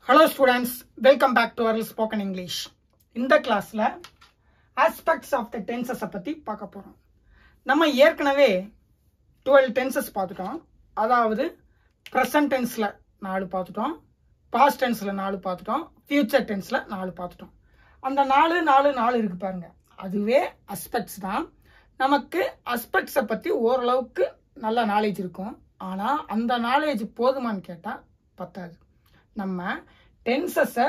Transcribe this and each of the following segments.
Hello students, welcome back to our spoken English. In the class la aspects of the tenses பத்தி பார்க்க போறோம். நம்ம ஏற்கனவே 12 tenses பார்த்துட்டோம். அதாவது present tenseல 4 பார்த்துட்டோம், past tenseல 4 பார்த்துட்டோம், future tenseல 4 பார்த்துட்டோம். அந்த 4 இருக்கு பாருங்க. அதுவே aspects தான். நமக்கு aspects பத்தி ஓரளவுக்கு நல்ல knowledge இருக்கும். ஆனா அந்த knowledge போதுமான்னு கேட்டா பத்தாது. நம்ம டென்சஸை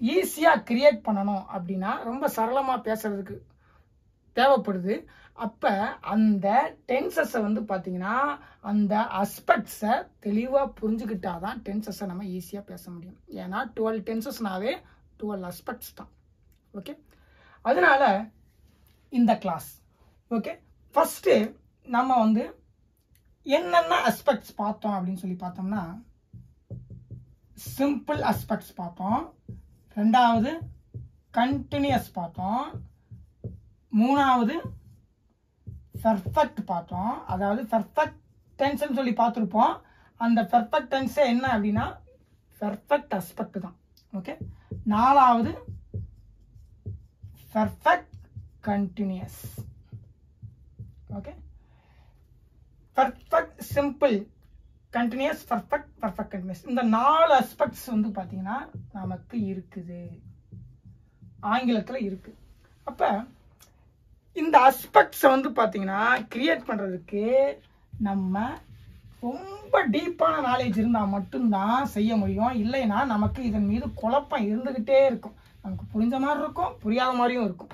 ஈஸியாக கிரியேட் பண்ணணும் அப்படின்னா ரொம்ப சரளமாக பேசுறதுக்கு தேவைப்படுது. அப்போ அந்த டென்சஸை வந்து பார்த்தீங்கன்னா அந்த அஸ்பெக்ட்ஸை தெளிவாக புரிஞ்சுக்கிட்டாதான் டென்சஸை நம்ம ஈஸியாக பேச முடியும். ஏன்னா 12 டென்சஸ்னாவே 12 அஸ்பெக்ட்ஸ் தான். ஓகே, அதனால இந்த கிளாஸ் ஓகே ஃபஸ்ட்டு நம்ம வந்து என்னென்ன அஸ்பெக்ட்ஸ் பார்த்தோம் அப்படின்னு சொல்லி பார்த்தோம்னா சிம்பிள் அஸ்பெக்ட்ஸ் பார்த்தோம், ரெண்டாவது கண்டினியூஸ் பார்த்தோம், மூணாவது பெர்ஃபெக்ட் பார்த்தோம். அதாவது பெர்ஃபெக்ட் டென்ஸ்னு சொல்லி பார்த்துருப்போம். அந்த பெர்ஃபெக்ட் டென்ஸே என்ன அப்படின்னா பெர்ஃபெக்ட் அஸ்பெக்ட் தான். ஓகே, நாலாவது perfect continuous. Okay, perfect simple continuous perfect perfect continuous இந்த 4 அஸ்பெக்ட்ஸ் வந்து பார்த்தீங்கன்னா நமக்கு இருக்குது, ஆங்கிலத்தில் இருக்கு. அப்போ இந்த அஸ்பெக்ட்ஸை வந்து பார்த்தீங்கன்னா கிரியேட் பண்ணுறதுக்கு நம்ம ரொம்ப டீப்பான நாலேஜ் இருந்தால் மட்டும்தான் செய்ய முடியும். இல்லைன்னா நமக்கு இதன் மீது குழப்பம் இருந்துக்கிட்டே இருக்கும். நமக்கு புரிஞ்ச மாதிரி இருக்கும், புரியாத மாதிரியும் இருக்கும்.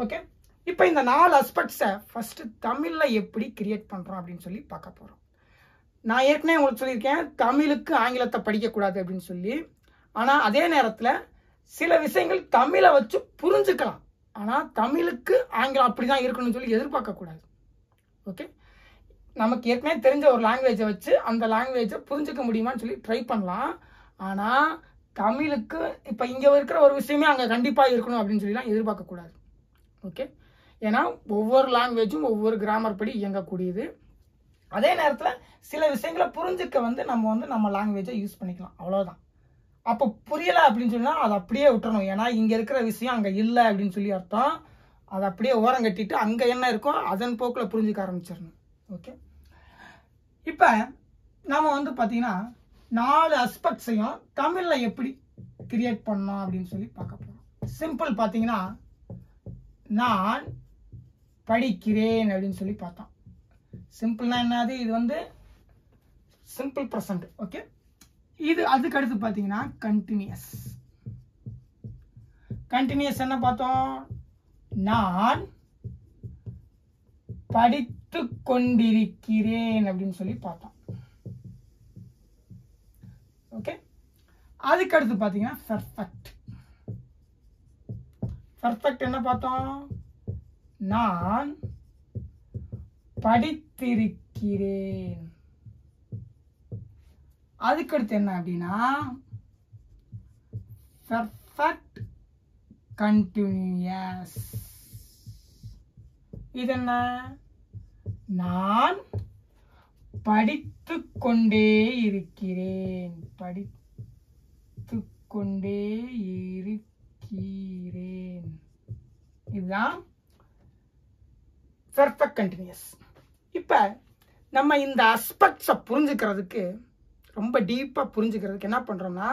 ஓகே, இப்போ இந்த 4 அஸ்பெக்ட்ஸை ஃபஸ்ட்டு தமிழில் எப்படி கிரியேட் பண்ணுறோம் அப்படின்னு சொல்லி பார்க்க போகிறோம். நான் ஏற்கனவே உங்களுக்கு சொல்லியிருக்கேன் தமிழுக்கு ஆங்கிலத்தை படிக்கக்கூடாது அப்படின்னு சொல்லி. ஆனால் அதே நேரத்தில் சில விஷயங்கள் தமிழை வச்சு புரிஞ்சுக்கலாம். ஆனால் தமிழுக்கு ஆங்கிலம் அப்படி தான் இருக்கணும்னு சொல்லி எதிர்பார்க்கக்கூடாது. ஓகே, நமக்கு ஏற்கனவே தெரிஞ்ச ஒரு லாங்குவேஜை வச்சு அந்த லாங்குவேஜை புரிஞ்சுக்க முடியுமான்னு சொல்லி ட்ரை பண்ணலாம். ஆனால் தமிழுக்கு இப்போ இங்கே இருக்கிற ஒரு விஷயமே அங்கே கண்டிப்பாக இருக்கணும் அப்படின்னு சொல்லிலாம் எதிர்பார்க்கக்கூடாது. ஓகே, ஏன்னா ஒவ்வொரு லாங்குவேஜும் ஒவ்வொரு கிராமர் படி இயங்கக்கூடியது. அதே நேரத்தில் சில விஷயங்களை புரிஞ்சுக்க வந்து நம்ம லாங்குவேஜை யூஸ் பண்ணிக்கலாம், அவ்வளோதான். அப்போ புரியலை அப்படின்னு சொன்னால் அதை அப்படியே விட்டுறணும். ஏன்னா இங்கே இருக்கிற விஷயம் அங்கே இல்லை அப்படின்னு சொல்லி அர்த்தம். அதை அப்படியே ஓரம் கட்டிட்டு அங்கே என்ன இருக்கோ அதன் போக்கில் புரிஞ்சுக்க ஆரம்பிச்சிடணும். ஓகே, இப்போ நம்ம வந்து பார்த்தீங்கன்னா 4 அஸ்பெக்ட்ஸையும் தமிழில் எப்படி கிரியேட் பண்ணோம் அப்படின்னு சொல்லி பார்க்க போகிறோம். சிம்பிள் பார்த்தீங்கன்னா நான் படிக்கிறேன் அப்படின்னு சொல்லி பார்த்தோம். சிம்பிள்னா என்னது? இது வந்து சிம்பிள் ப்ரெசன்ட். ஓகே, இது அதுக்கு அடுத்து பார்த்தீங்கன்னா கண்டினியூஸ். கண்டினியூஸ் என்ன பார்த்தோம்? நான் படித்து கொண்டிருக்கிறேன் அப்படின்னு சொல்லி பார்த்தோம். ஓகே, அதுக்கு அடுத்து பார்த்தீங்கன்னா பெர்ஃபெக்ட். பெர்ஃபெக்ட் என்ன பார்த்தோம்? நான் படித்திருக்கிறேன். அதுக்கடுத்து என்ன அப்படின்னா பெர்ஃபெக்ட் கண்டினியூஸ். இது என்ன? நான் படித்து கொண்டே இருக்கிறேன், படித்து கொண்டே இருக்கிறேன். இதுதான் பெர்ஃபெக்ட் கண்டினியூஸ். இப்போ நம்ம இந்த அஸ்பெக்ட்ஸை புரிஞ்சுக்கிறதுக்கு ரொம்ப டீப்பாக புரிஞ்சுக்கிறதுக்கு என்ன பண்ணுறோம்னா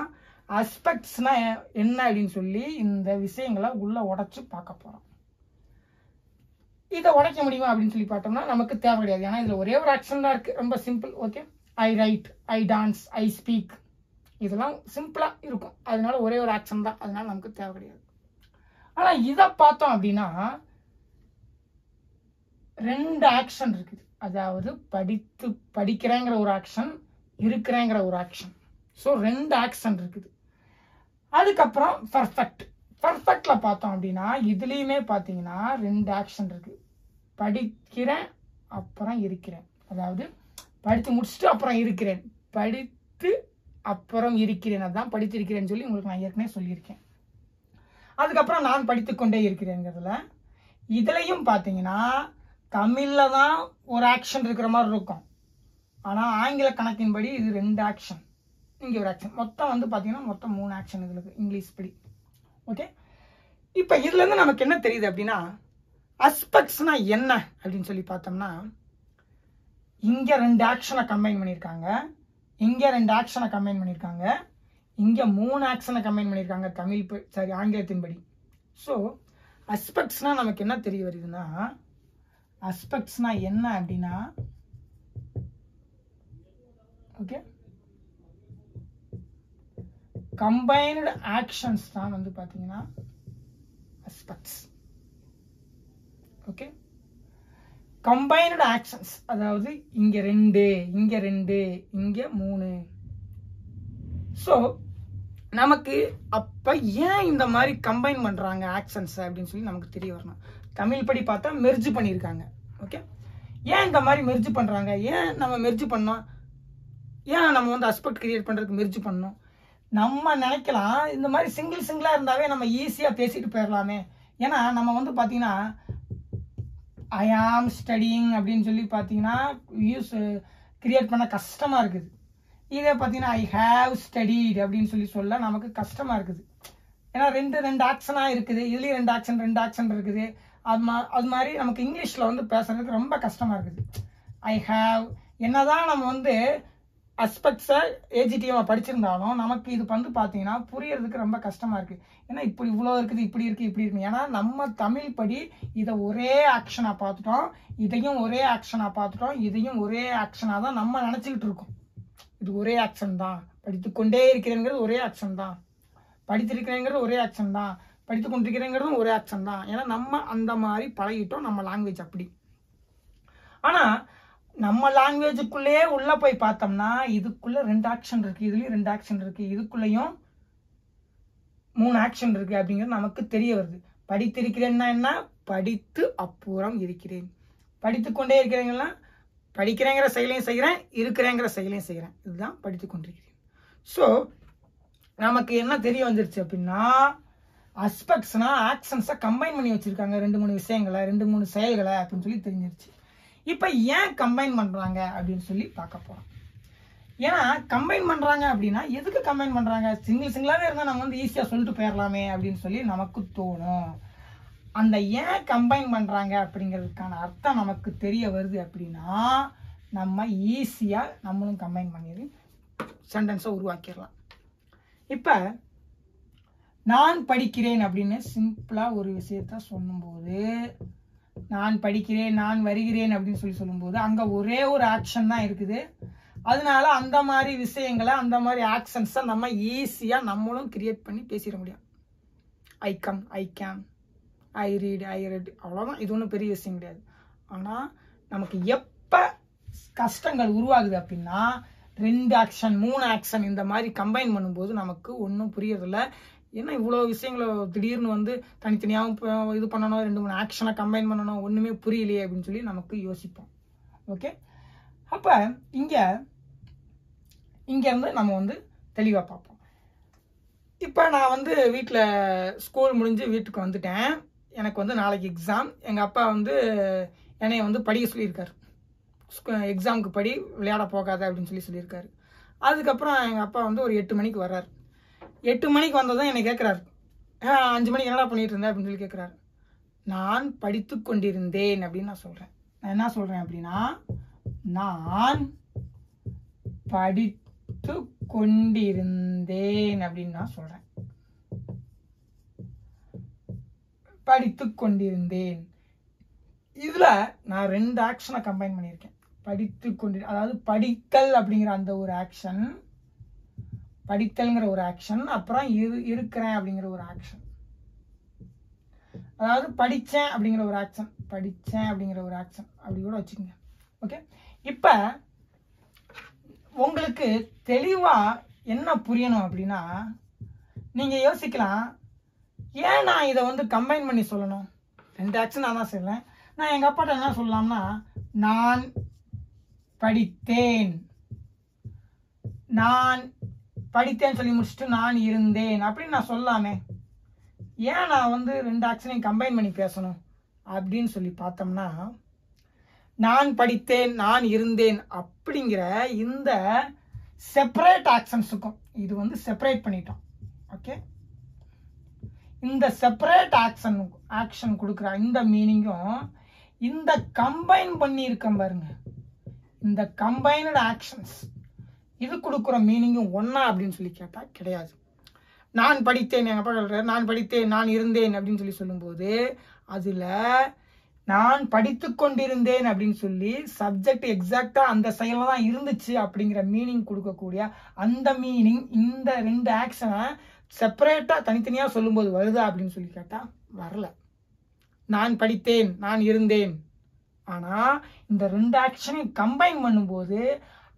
அஸ்பெக்ட்ஸ்னா என்ன அப்படின்னு சொல்லி இந்த விஷயங்களை உள்ளே உடைச்சு பார்க்க போகிறோம். இதை உடைக்க முடியுமா அப்படின்னு சொல்லி பார்த்தோம்னா நமக்கு தேவை கிடையாது. ஏன்னா இதில் ஒரே ஒரு ஆக்ஷன் தான் இருக்குது, ரொம்ப simple. Okay, I right, I dance, I speak, இதெல்லாம் சிம்பிளாக இருக்கும். அதனால ஒரே ஒரு ஆக்ஷன் தான், அதனால நமக்கு தேவை கிடையாது. ஆனால் இதை பார்த்தோம் அப்படின்னா 2 ஆக்ஷன் இருக்குது. அதாவது படிக்கிறேங்கிற ஒரு ஆக்ஷன், இருக்கிறேங்கிற ஒரு ஆக்ஷன். ஸோ 2 ஆக்ஷன் இருக்குது. அதுக்கப்புறம் பெர்ஃபெக்ட். பெர்ஃபெக்ட்ல பார்த்தோம் அப்படின்னா இதுலேயுமே பார்த்தீங்கன்னா 2 ஆக்ஷன் இருக்குது. படிக்கிறேன் அப்புறம் இருக்கிறேன். அதாவது படித்து முடிச்சுட்டு அப்புறம் இருக்கிறேன், படித்து அப்புறம் இருக்கிறேன். அதுதான் படித்திருக்கிறேன்னு சொல்லி உங்களுக்கு நான் ஏற்கனவே சொல்லியிருக்கேன். அதுக்கப்புறம் நான் படித்துக்கொண்டே இருக்கிறேங்கிறதுல இதுலையும் பார்த்தீங்கன்னா தமிழில் தான் ஒரு ஆக்ஷன் இருக்கிற மாதிரி இருக்கும். ஆனால் ஆங்கில கணக்கின்படி இது 2 ஆக்ஷன். இங்கே ஒரு ஆக்ஷன். மொத்தம் வந்து பார்த்தீங்கன்னா மொத்தம் 3 ஆக்ஷன் இதில் இருக்குது இங்கிலீஷ் படி. ஓகே, இப்போ இதுலேருந்து நமக்கு என்ன தெரியுது அப்படின்னா அஸ்பெக்ட்ஸ்னா என்ன அப்படின்னு சொல்லி பார்த்தோம்னா இங்கே 2 ஆக்ஷனை கம்பைன் பண்ணியிருக்காங்க, இங்கே 2 ஆக்ஷனை கம்பைன் பண்ணியிருக்காங்க, இங்கே 3 ஆக்ஷனை கம்பைன் பண்ணியிருக்காங்க தமிழ் ஆங்கிலத்தின்படி. ஸோ அஸ்பெக்ட்ஸ்னா நமக்கு என்ன தெரிய வருதுன்னா அஸ்பெக்ட்ஸ்னா என்ன அப்படின்னா ஓகே கம்பைன்டு ஆக்ஷன்ஸ் தான் வந்து பார்த்தீங்கன்னா அஸ்பெக்ட்ஸ். ஓகே, கம்பைன்டு ஆக்ஷன்ஸ் அதாவது இங்க 2 இங்க 2 இங்க 3. ஸோ நமக்கு அப்ப ஏன் இந்த மாதிரி கம்பைன் பண்றாங்க ஆக்ஷன்ஸ் அப்படின்னு சொல்லி நமக்கு தெரிய வரணும். தமிழ் படி பார்த்தா மெர்ஜ் பண்ணியிருக்காங்க. ஓகே, ஏன் இந்த மாதிரி மெர்ஜ் பண்றாங்க, ஏன் நம்ம மெர்ஜ் பண்ணோம், ஏன் நம்ம வந்து அஸ்பெக்ட் கிரியேட் பண்றதுக்கு மெர்ஜ் பண்ணோம். நம்ம நினைக்கலாம் இந்த மாதிரி சிங்கிளா இருந்தாவே நம்ம ஈஸியா பேசிட்டு போயிடலாமே. ஏன்னா நம்ம வந்து பாத்தீங்கன்னா ஐ ஆம் ஸ்டடியிங் அப்படின்னு சொல்லி பார்த்தீங்கன்னா யூஸ் கிரியேட் பண்ண கஷ்டமா இருக்குது. இதே பார்த்தீங்கன்னா ஐ ஹாவ் ஸ்டடிட் அப்படின்னு சொல்லி சொல்ல நமக்கு கஷ்டமா இருக்குது. ஏன்னா ரெண்டு ஆக்ஷனாக இருக்குது, இதுலேயும் 2 ஆக்ஷன் இருக்குது. அது மாதிரி நமக்கு இங்கிலீஷில் வந்து பேசுறதுக்கு ரொம்ப கஷ்டமா இருக்குது. ஐ ஹாவ் என்னதான் நம்ம வந்து அஸ்பெக்ட்ஸை ஏஜிடிஎம் படிச்சிருந்தாலும் நமக்கு இது வந்து பார்த்தீங்கன்னா புரியறதுக்கு ரொம்ப கஷ்டமா இருக்கு. ஏன்னா இப்படி இவ்வளோ இருக்குது, இப்படி இருக்கு. ஏன்னா நம்ம தமிழ் படி இதை ஒரே ஆக்ஷனாக பார்த்துட்டோம், இதையும் ஒரே ஆக்ஷனாக பார்த்துட்டோம், இதையும் ஒரே ஆக்ஷனாக தான் நம்ம நினச்சிக்கிட்டு இருக்கோம். இது ஒரே ஆக்ஷன் தான், படித்துக்கொண்டே இருக்கிறேங்கிறது ஒரே ஆக்ஷன் தான், படித்திருக்கிறேங்கிறது ஒரே ஆக்ஷன் தான், படித்து கொண்டிருக்கிறேங்கிறதும் ஒரே ஆக்ஷன் தான். ஏன்னா நம்ம அந்த மாதிரி பழகிட்டோம், நம்ம லாங்குவேஜ் அப்படி. ஆனால் நம்ம லாங்குவேஜுக்குள்ளே உள்ள போய் பார்த்தோம்னா இதுக்குள்ள 2 ஆக்ஷன் இருக்கு, இதுலயும் 2 ஆக்ஷன் இருக்கு, இதுக்குள்ளேயும் 3 ஆக்ஷன் இருக்கு அப்படிங்கிறது நமக்கு தெரிய வருது. படித்திருக்கிறேன்னா என்ன, படித்து அப்புறம் இருக்கிறேன். படித்துக்கொண்டே இருக்கிறீங்கன்னா படிக்கிறேங்கிற செயலையும் செய்கிறேன், இருக்கிறேங்கிற செயலையும் செய்கிறேன். இதுதான் படித்து கொண்டிருக்கிறேன். ஸோ நமக்கு என்ன தெரிய வந்துருச்சு அப்படின்னா அஸ்பெக்ட்ஸ்னா ஆக்ஷன்ஸை கம்பைன் பண்ணி வச்சிருக்காங்க, 2-3 விஷயங்களை, 2-3 செயல்களை அப்படின்னு சொல்லி தெரிஞ்சிருச்சு. இப்போ ஏன் கம்பைன் பண்றாங்க அப்படின்னு சொல்லி பார்க்க போறோம். ஏன்னா கம்பைன் பண்றாங்க அப்படின்னா எதுக்கு கம்பைன் பண்றாங்க, சிங்கிளாவே இருந்தா நம்ம வந்து ஈஸியா சொல்லிட்டு போயிடலாமே அப்படின்னு சொல்லி நமக்கு தோணும். அந்த ஏன் கம்பைன் பண்றாங்க அப்படிங்கிறதுக்கான அர்த்தம் நமக்கு தெரிய வருது அப்படின்னா நம்ம ஈஸியா நம்மளும் கம்பைன் பண்ணி சென்டென்ஸை உருவாக்கிடலாம். இப்ப நான் படிக்கிறேன் அப்படின்னு சிம்பிளா ஒரு விஷயத்த சொல்லும்போது, நான் படிக்கிறேன், நான் வருகிறேன் அப்படின்னு சொல்லி சொல்லும்போது அங்க ஒரே ஒரு ஆக்ஷன் தான் இருக்குது. அதனால அந்த மாதிரி விஷயங்களை, அந்த மாதிரி ஆக்ஷன்ஸை நம்ம ஈஸியா நம்மளும் கிரியேட் பண்ணி பேசிட முடியும். I come, I came, I read, I read, அவ்வளோதான். இது ஒன்றும் பெரிய விஷயம் கிடையாது. ஆனால் நமக்கு எப்போ கஷ்டங்கள் உருவாகுது அப்படின்னா 2 ஆக்ஷன் 3 ஆக்ஷன் இந்த மாதிரி கம்பைன் பண்ணும்போது நமக்கு ஒன்றும் புரியறதில்ல. ஏன்னா இவ்வளோ விஷயங்களை திடீர்னு வந்து தனித்தனியாகவும் இது பண்ணணும், 2-3 ஆக்ஷனை கம்பைன் பண்ணணும், ஒன்றுமே புரியலையே அப்படின்னு சொல்லி நமக்கு யோசிப்போம். ஓகே, அப்போ இங்கேருந்து நம்ம வந்து தெளிவாக பார்ப்போம். இப்போ நான் வந்து வீட்டில் ஸ்கூல் முடிஞ்சு வீட்டுக்கு வந்துட்டேன். எனக்கு வந்து நாளைக்கு எக்ஸாம். எங்கள் அப்பா வந்து என்னைய வந்து படிக்க சொல்லியிருக்காரு. எக்ஸாமுக்கு படி, விளையாட போகாத அப்படின்னு சொல்லியிருக்காரு. அதுக்கப்புறம் எங்கள் அப்பா வந்து ஒரு 8 மணிக்கு வர்றாரு. 8 மணிக்கு வந்ததும் என்னை கேட்குறாரு, 5 மணிக்கு என்னடா பண்ணிட்டு இருந்தேன் அப்படின்னு சொல்லி கேட்குறாரு. நான் படித்து கொண்டிருந்தேன் அப்படின்னு நான் சொல்கிறேன். நான் என்ன சொல்கிறேன் அப்படின்னா, நான் படித்து கொண்டிருந்தேன் அப்படின்னு நான் சொல்கிறேன். படித்து கொண்டிருந்தேன். இதுல நான் 2 ஆக்ஷனை கம்பைன் பண்ணியிருக்கேன். படித்து அதாவது படித்தல் அப்படிங்கிற அந்த ஒரு ஆக்ஷன், படித்தல்ங்கிற ஒரு ஆக்ஷன், அப்புறம் இருக்கிறேன் அப்படிங்கிற ஒரு ஆக்ஷன். அதாவது படித்தேன் அப்படிங்கிற ஒரு ஆக்ஷன், படித்தேன் அப்படிங்கிற ஒரு ஆக்ஷன் அப்படி கூட வச்சுக்கோங்க. ஓகே, இப்போ உங்களுக்கு தெளிவா என்ன புரியணும் அப்படின்னா நீங்க யோசிக்கலாம், ஏன் நான் இதை வந்து கம்பைன் பண்ணி சொல்லணும். 2 ஆக்ஷன் நான் தான் சொல்றேன். நான் எங்க அப்பாட்ட என்ன சொல்லலாம்னா, நான் படித்தேன், நான் படித்தேன்னு சொல்லி முடிச்சுட்டு நான் இருந்தேன் அப்படின்னு நான் சொல்லலாமே. ஏன் நான் வந்து 2 ஆக்ஷனையும் கம்பைன் பண்ணி பேசணும் அப்படின்னு சொல்லி பார்த்தோம்னா, நான் படித்தேன், நான் இருந்தேன் அப்படிங்கிற இந்த செப்பரேட் ஆக்ஷன்ஸுக்கும் இது வந்து செப்பரேட் பண்ணிட்டோம். ஓகே, இந்த செப்பரேட் ஆக்ஷன் கொடுக்குற இந்த மீனிங்கும் இந்த கம்பைன் பண்ணி இருக்கேன் பாருங்க, இந்த கம்பைனட் ஆக்ஷன்ஸ் இது கொடுக்குற மீனிங்கும் ஒன்னா அப்படின்னு சொல்லி கேட்டா கிடையாது. நான் படித்தேன், எங்க அப்பா சொல்றாரு நான் படித்தேன், நான் இருந்தேன் அப்படின்னு சொல்லி சொல்லும்போது அதுல நான் படித்து கொண்டிருந்தேன் அப்படின்னு சொல்லி சப்ஜெக்ட் எக்ஸாக்டா அந்த செயல தான் இருந்துச்சு அப்படிங்கிற மீனிங் கொடுக்கக்கூடிய அந்த மீனிங் இந்த ரெண்டு ஆக்ஷனை செப்பரேட்டா தனித்தனியா சொல்லும்போது வருதா அப்படின்னு சொல்லி கேட்டா வரல. நான் படித்தேன், நான் இருந்தேன். ஆனா இந்த ரெண்டு ஆக்ஷனையும் கம்பைன் பண்ணும்போது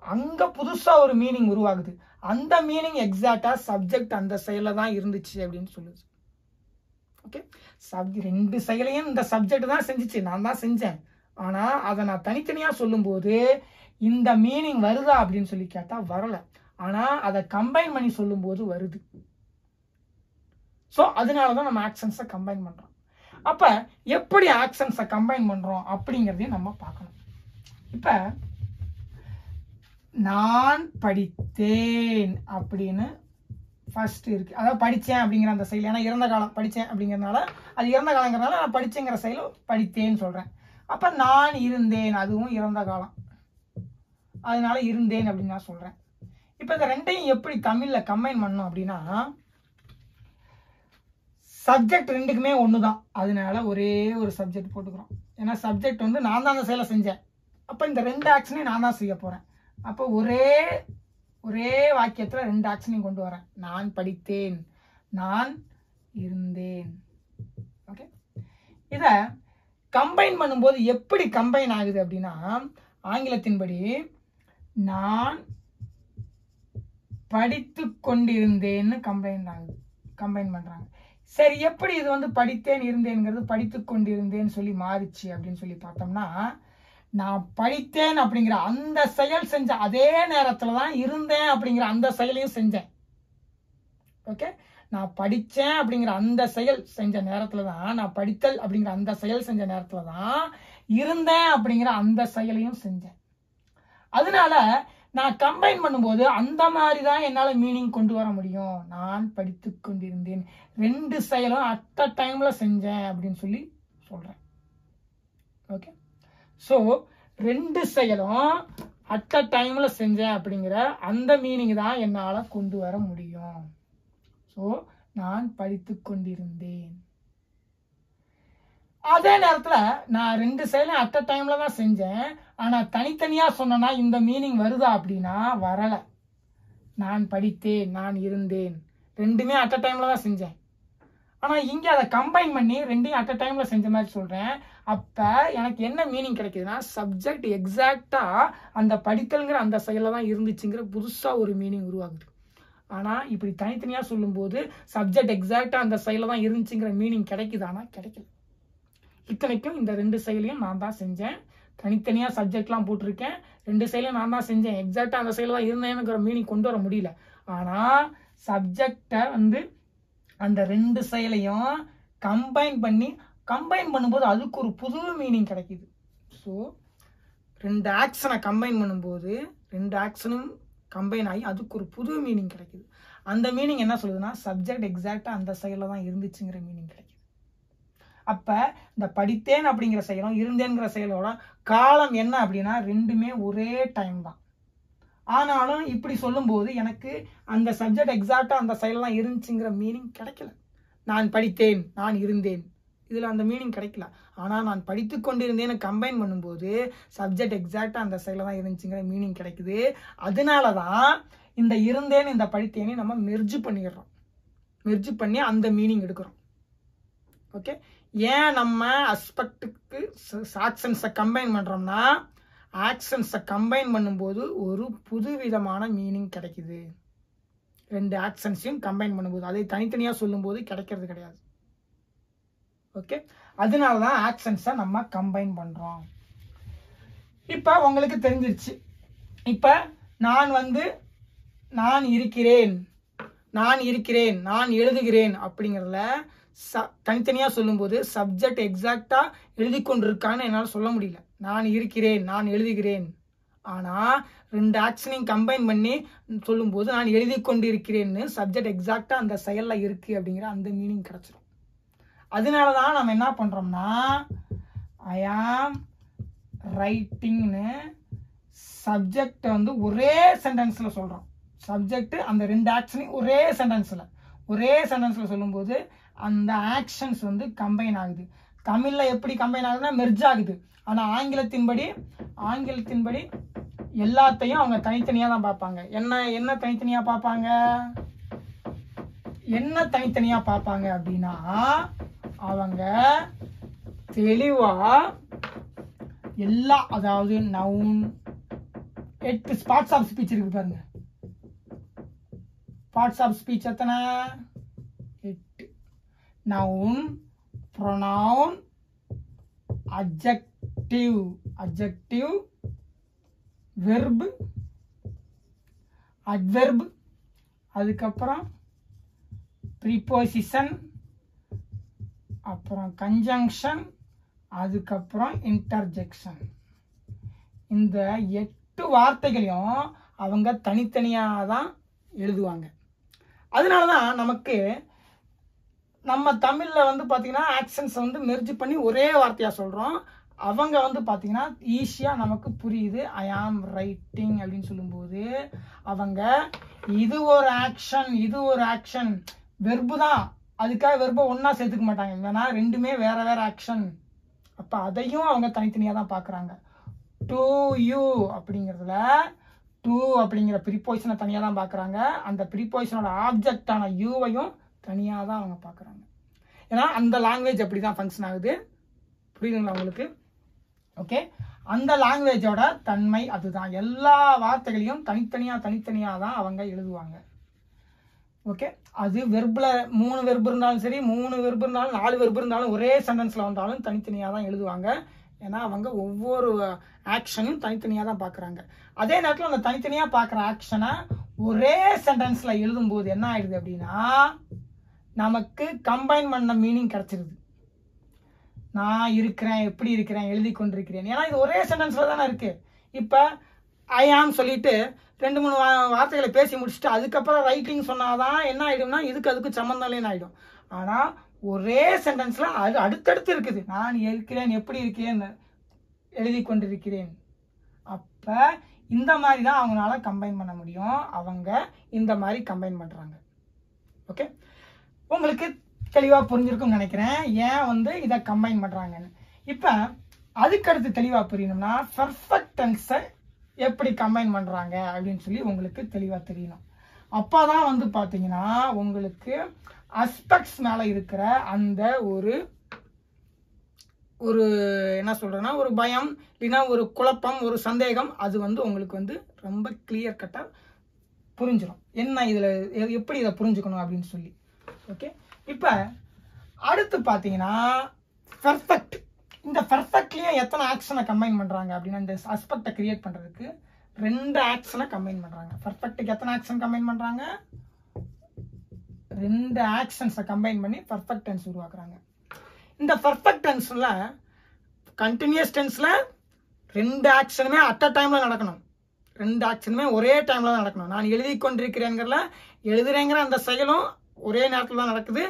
அங்க புதுசா ஒரு மீனிங் உருவாகுது. அந்த மீனிங் எக்ஸாக்டா சப்ஜெக்ட் அந்த செயல தான் இருந்துச்சு அப்படின்னு சொல்லுது. ஓகே, ரெண்டு செயலையும் இந்த சப்ஜெக்ட் தான் செஞ்சிச்சு, நான் தான் செஞ்சேன். ஆனா அதை நான் தனித்தனியா சொல்லும்போது இந்த மீனிங் வருதா அப்படின்னு சொல்லி கேட்டா வரல. ஆனா அதை கம்பைன் பண்ணி சொல்லும்போது வருது. ஸோ அதனாலதான் நம்ம ஆக்ஷன்ஸை கம்பைன் பண்றோம். அப்ப எப்படி ஆக்ஷன்ஸை கம்பைன் பண்றோம் அப்படிங்கிறதையும் நம்ம பார்க்கணும். இப்ப நான் படித்தேன் அப்படின்னு ஃபர்ஸ்ட் இருக்கு, அதாவது படித்தேன் அப்படிங்கிற அந்த செயல். ஏன்னா இறந்த காலம் படித்தேன் அப்படிங்கிறதுனால அது இறந்த காலங்கிறதுனால நான் படித்தேங்கிற செயல் படித்தேன்னு சொல்றேன். அப்ப நான் இருந்தேன், அதுவும் இறந்த காலம், அதனால இருந்தேன் அப்படின்னு நான் சொல்றேன். இப்ப இந்த ரெண்டையும் எப்படி தமிழ்ல கம்பைன் பண்ணணும் அப்படின்னா சப்ஜெக்ட் ரெண்டுக்குமே ஒண்ணுதான், அதனால ஒரே ஒரு சப்ஜெக்ட் போட்டுக்கிறோம். ஏன்னா சப்ஜெக்ட் வந்து நான் தான் அந்த செயலை செஞ்சேன், அப்ப இந்த ரெண்டு ஆக்ஷனையும் நான் தான் செய்ய போறேன். அப்போ ஒரே வாக்கியத்துல ரெண்டு ஆக்ஷனையும் கொண்டு வரேன். நான் படித்தேன், நான் இருந்தேன். ஓகே, இத கம்பைன் பண்ணும்போது எப்படி கம்பைன் ஆகுது அப்படின்னா ஆங்கிலத்தின்படி நான் படித்து கொண்டிருந்தேன்னு கம்பைன் பண்றாங்க. சரி, எப்படி இது வந்து படித்தேன் இருந்தேங்கிறது படித்து கொண்டிருந்தேன்னு சொல்லி மாறிச்சு அப்படின்னு சொல்லி பார்த்தோம்னா நான் படித்தேன் அப்படிங்கிற அந்த செயல் செஞ்ச அதே நேரத்துல தான் இருந்தேன் அப்படிங்கிற அந்த செயலையும் செஞ்சேன். ஓகே, நான் படித்தேன் அப்படிங்கிற அந்த செயல் செஞ்ச நேரத்துல தான், நான் படித்தல் அப்படிங்கிற அந்த செயல் செஞ்ச நேரத்துல தான் இருந்தேன் அப்படிங்கிற அந்த செயலையும் செஞ்சேன். அதனால நான் கம்பைன் பண்ணும்போது அந்த மாதிரி தான் என்னால மீனிங் கொண்டு வர முடியும். நான் படித்து கொண்டிருந்தேன், ரெண்டு செயலும் அட் அ டைம்ல செஞ்சேன் அப்படின்னு சொல்லி சொல்றேன். ஓகே, ஸோ ரெண்டு செயலும் அட் அ டைம்ல செஞ்சேன் அப்படிங்கிற அந்த மீனிங் தான் என்னால கொண்டு வர முடியும். ஸோ நான் படித்து கொண்டிருந்தேன். அதே நேரத்துல நான் ரெண்டு செயலையும் அட் அ டைம்ல தான் செஞ்சேன், ஆனா தனித்தனியா சொன்னா இந்த மீனிங் வருதா அப்படின்னா வரல. நான் படித்தேன், நான் இருந்தேன், ரெண்டுமே அட் அ டைம்ல தான் செஞ்சேன். ஆனா இங்க அதை கம்பைன் பண்ணி ரெண்டையும் அட் அ டைம்ல செஞ்ச மாதிரி சொல்றேன். அப்ப எனக்கு என்ன மீனிங் கிடைக்குதுன்னா சப்ஜெக்ட் எக்ஸாக்டா அந்த படித்தல்ங்கிற அந்த செயல தான் இருந்துச்சுங்கிற புதுசா ஒரு மீனிங் உருவாகுது. ஆனா இப்படி தனித்தனியா சொல்லும் போது சப்ஜெக்ட் எக்ஸாக்டா அந்த செயல தான் இருந்துச்சுங்கிற மீனிங் கிடைக்குது, ஆனா கிடைக்கல. இத்தனைக்கும் இந்த ரெண்டு செயலையும் நான் தான் செஞ்சேன், தனித்தனியா சப்ஜெக்ட்லாம் போட்டிருக்கேன், ரெண்டு செயலையும் நான் தான் செஞ்சேன், எக்ஸாக்டா அந்த செயல தான் இருந்தேங்கிற மீனிங் கொண்டு வர முடியல. ஆனா சப்ஜெக்டை வந்து அந்த ரெண்டு செயலையும் கம்பைன் பண்ணும்போது அதுக்கு ஒரு புது மீனிங் கிடைக்குது. ஸோ ரெண்டு ஆக்ஷனை கம்பைன் பண்ணும்போது ரெண்டு ஆக்ஷனும் கம்பைன் ஆகி அதுக்கு ஒரு புது மீனிங் கிடைக்குது. அந்த மீனிங் என்ன சொல்லுதுன்னா சப்ஜெக்ட் எக்ஸாக்டா அந்த செயல தான் இருந்துச்சுங்கிற மீனிங் கிடைக்குது. அப்ப இந்த படித்தேன் அப்படிங்கிற செயலும் இருந்தேங்கிற செயலோட காலம் என்ன அப்படின்னா ரெண்டுமே ஒரே டைம் தான். ஆனாலும் இப்படி சொல்லும்போது எனக்கு அந்த சப்ஜெக்ட் எக்ஸாக்டா அந்த செயல தான் இருந்துச்சுங்கிற மீனிங் கிடைக்கல. நான் படித்தேன், நான் இருந்தேன், இதுல அந்த மீனிங் கிடைக்கல. ஆனா நான் படித்து கொண்டிருந்தேன்னு கம்பைன் பண்ணும்போது சப்ஜெக்ட் எக்ஸாக்டா அந்த செயல தான் இருந்துச்சுங்கிற மீனிங் கிடைக்குது. அதனாலதான் இந்த இருந்தேன் இந்த படித்தேனே நம்ம மெர்ஜ் பண்ணிடுறோம், மெர்ஜ் பண்ணி அந்த மீனிங் எடுக்கிறோம். ஓகே, ஏன் நம்ம அஸ்பெக்டுக்கு ஆக்ஷன்ஸை கம்பைன் பண்றோம்னா ஆக்ஷன்ஸை கம்பைன் பண்ணும்போது ஒரு புது விதமான மீனிங் கிடைக்குது. ரெண்டு ஆக்ஷன்ஸையும் கம்பைன் பண்ணும்போது, அதை தனித்தனியா சொல்லும் போது கிடைக்கிறது கிடையாது. ஓகே, அதனாலதான் ஆக்ஷன்ஸை நம்ம கம்பைன் பண்றோம். இப்ப உங்களுக்கு தெரிஞ்சிருச்சு. இப்ப நான் இருக்கிறேன், நான் எழுதுகிறேன் அப்படிங்கறதுல தனித்தனியா சொல்லும் போது சப்ஜெக்ட் எக்ஸாக்டா எழுதி கொண்டிருக்கான்னு என்னால சொல்ல முடியல. நான் இருக்கிறேன், நான் எழுதுகிறேன், ஆனால் ரெண்டு ஆக்ஷனையும் கம்பைன் பண்ணி சொல்லும்போது நான் எழுதி கொண்டு இருக்கிறேன்னு சப்ஜெக்ட் எக்ஸாக்டாக அந்த செயலில் இருக்குது அப்படிங்கிற அந்த மீனிங் கிடச்சிரும். அதனால தான் நம்ம என்ன பண்ணுறோம்னா ஐ ஆம் ரைட்டிங்னு சப்ஜெக்டை வந்து ஒரே சென்டென்ஸில் சொல்கிறோம். சப்ஜெக்ட் அந்த ரெண்டு ஆக்ஷனையும் ஒரே சென்டென்ஸில் சொல்லும்போது அந்த ஆக்ஷன்ஸ் வந்து கம்பைன் ஆகுது. தமிழில் எப்படி கம்பைன் ஆகுதுன்னா மெர்ஜ் ஆகுது. ஆனால் ஆங்கிலத்தின்படி எல்லாத்தையும் அவங்க தனித்தனியாக தான் பார்ப்பாங்க. என்ன தனித்தனியாக பார்ப்பாங்க அப்படின்னா அவங்க தெளிவாக எல்லா, அதாவது நவுன் 8 பார்ட்ஸ் ஆஃப் ஸ்பீச் இருக்கு பாருங்க. பார்ட்ஸ் ஆஃப் ஸ்பீச் எத்தனை? 8. Noun, pronoun, adjective, verb, adverb, அதுக்கப்புறம் preposition, அப்புறம் conjunction, அதுக்கப்புறம் interjection. இந்த 8 வார்த்தைகளையும் அவங்க தனித்தனியாக தான் எழுதுவாங்க. அதனால தான் நமக்கு நம்ம தமிழில் வந்து பார்த்தீங்கன்னா ஆக்ஷன்ஸை வந்து மெர்ஜ் பண்ணி ஒரே வார்த்தையாக சொல்கிறோம். அவங்க வந்து பார்த்தீங்கன்னா ஈஸியாக நமக்கு புரியுது. ஐ ஆம் ரைட்டிங் அப்படின்னு சொல்லும்போது அவங்க இது ஒரு ஆக்ஷன் வெர்பு தான், அதுக்காக வெர்பை ஒன்றா சேர்த்துக்க மாட்டாங்க. ஏன்னா ரெண்டுமே வேற ஆக்ஷன். அப்போ அதையும் அவங்க தனித்தனியாக தான் பார்க்குறாங்க. டு யூ அப்படிங்கிறதுல டு அப்படிங்கிற ப்ரிபோசிஷனை தனியாக தான் பார்க்குறாங்க. அந்த ப்ரிபோசிஷனோட ஆப்ஜெக்டான யூவையும் தனியாக தான் அவங்க பார்க்குறாங்க. ஏன்னா அந்த லாங்குவேஜ் அப்படி தான் ஃபங்க்ஷன் ஆகுது. புரியுதுங்களா உங்களுக்கு? ஓகே, அந்த லாங்குவேஜோட தன்மை அதுதான். எல்லா வார்த்தைகளையும் தனித்தனியாக தான் அவங்க எழுதுவாங்க. ஓகே, அது வெர்பில் 3 வெர்பு இருந்தாலும் சரி, 3 வெர்பு இருந்தாலும் 4 வெர்பு இருந்தாலும் ஒரே சென்டென்ஸில் வந்தாலும் தனித்தனியாக தான் எழுதுவாங்க. ஏன்னா அவங்க ஒவ்வொரு ஆக்ஷனையும் தனித்தனியாக தான் பார்க்குறாங்க. அதே நேரத்தில் அந்த தனித்தனியாக பார்க்குற ஆக்ஷனை ஒரே சென்டென்ஸில் எழுதும்போது என்ன ஆயிடுது அப்படின்னா நமக்கு கம்பைன் பண்ண மீனிங் கிடச்சிருது. நான் இருக்கிறேன், எப்படி இருக்கிறேன், எழுதி கொண்டிருக்கிறேன். ஏன்னா இது ஒரே சென்டென்ஸில் தானே இருக்குது. இப்போ ஐ ஆம் சொல்லிட்டு 2-3 வார்த்தைகளை பேசி முடிச்சுட்டு அதுக்கப்புறம் ரைட்டிங் சொன்னாதான் என்ன ஆகிடும்னா அதுக்கு சம்மந்தம்லேன்னு ஆகிடும். ஆனால் ஒரே சென்டென்ஸில் அது அடுத்தடுத்து இருக்குது. நான் இருக்கிறேன், எப்படி இருக்கிறேன், எழுதி கொண்டிருக்கிறேன். அப்போ இந்த மாதிரி தான் அவங்களால கம்பைன் பண்ண முடியும். அவங்க இந்த மாதிரி கம்பைன் பண்ணுறாங்க. ஓகே, உங்களுக்கு தெளிவாக புரிஞ்சிருக்கும்னு நினைக்கிறேன் ஏன் வந்து இதை கம்பைன் பண்ணுறாங்கன்னு. இப்போ அதுக்கடுத்து தெளிவாக புரியணும்னா பர்ஃபெக்ட் டென்ஸை எப்படி கம்பைன் பண்ணுறாங்க அப்படின்னு சொல்லி உங்களுக்கு தெளிவாக தெரியணும். அப்போ தான் வந்து பார்த்தீங்கன்னா உங்களுக்கு அஸ்பெக்ட்ஸ் மேலே இருக்கிற அந்த ஒரு என்ன சொல்கிறேன்னா ஒரு பயம், இல்லைன்னா ஒரு குழப்பம், ஒரு சந்தேகம், அது வந்து உங்களுக்கு வந்து ரொம்ப கிளியர் கட்டாக புரிஞ்சிடும். என்ன இதில் எப்படி இதை புரிஞ்சுக்கணும் அப்படின்னு சொல்லி. ஓகே, இப்போ அடுத்து பார்த்தீங்கன்னா பர்ஃபெக்ட். இந்த பர்ஃபெக்ட்லேயும் எத்தனை ஆக்ஷனை கம்பைன் பண்ணுறாங்க அப்படின்னா இந்த அஸ்பெக்டை கிரியேட் பண்ணுறதுக்கு 2 ஆக்ஷனை கம்பைன் பண்ணுறாங்க. பர்ஃபெக்ட்டுக்கு எத்தனை ஆக்ஷன் கம்பைன் பண்ணுறாங்க? 2 ஆக்ஷன்ஸை கம்பைன் பண்ணி பர்ஃபெக்ட் டென்ஸ் உருவாக்குறாங்க. இந்த பர்ஃபெக்ட் டென்ஸில் கண்டினியூஸ் டென்ஸில் 2 ஆக்ஷனுமே அட் அ டைமில் நடக்கணும். 2 ஆக்ஷனுமே ஒரே டைமில் தான் நடக்கணும். நான் எழுதி கொண்டிருக்கிறேங்கிற எழுதுறேங்கிற அந்த செயலும் ஒரே நேரத்தில் தான் நடக்குது.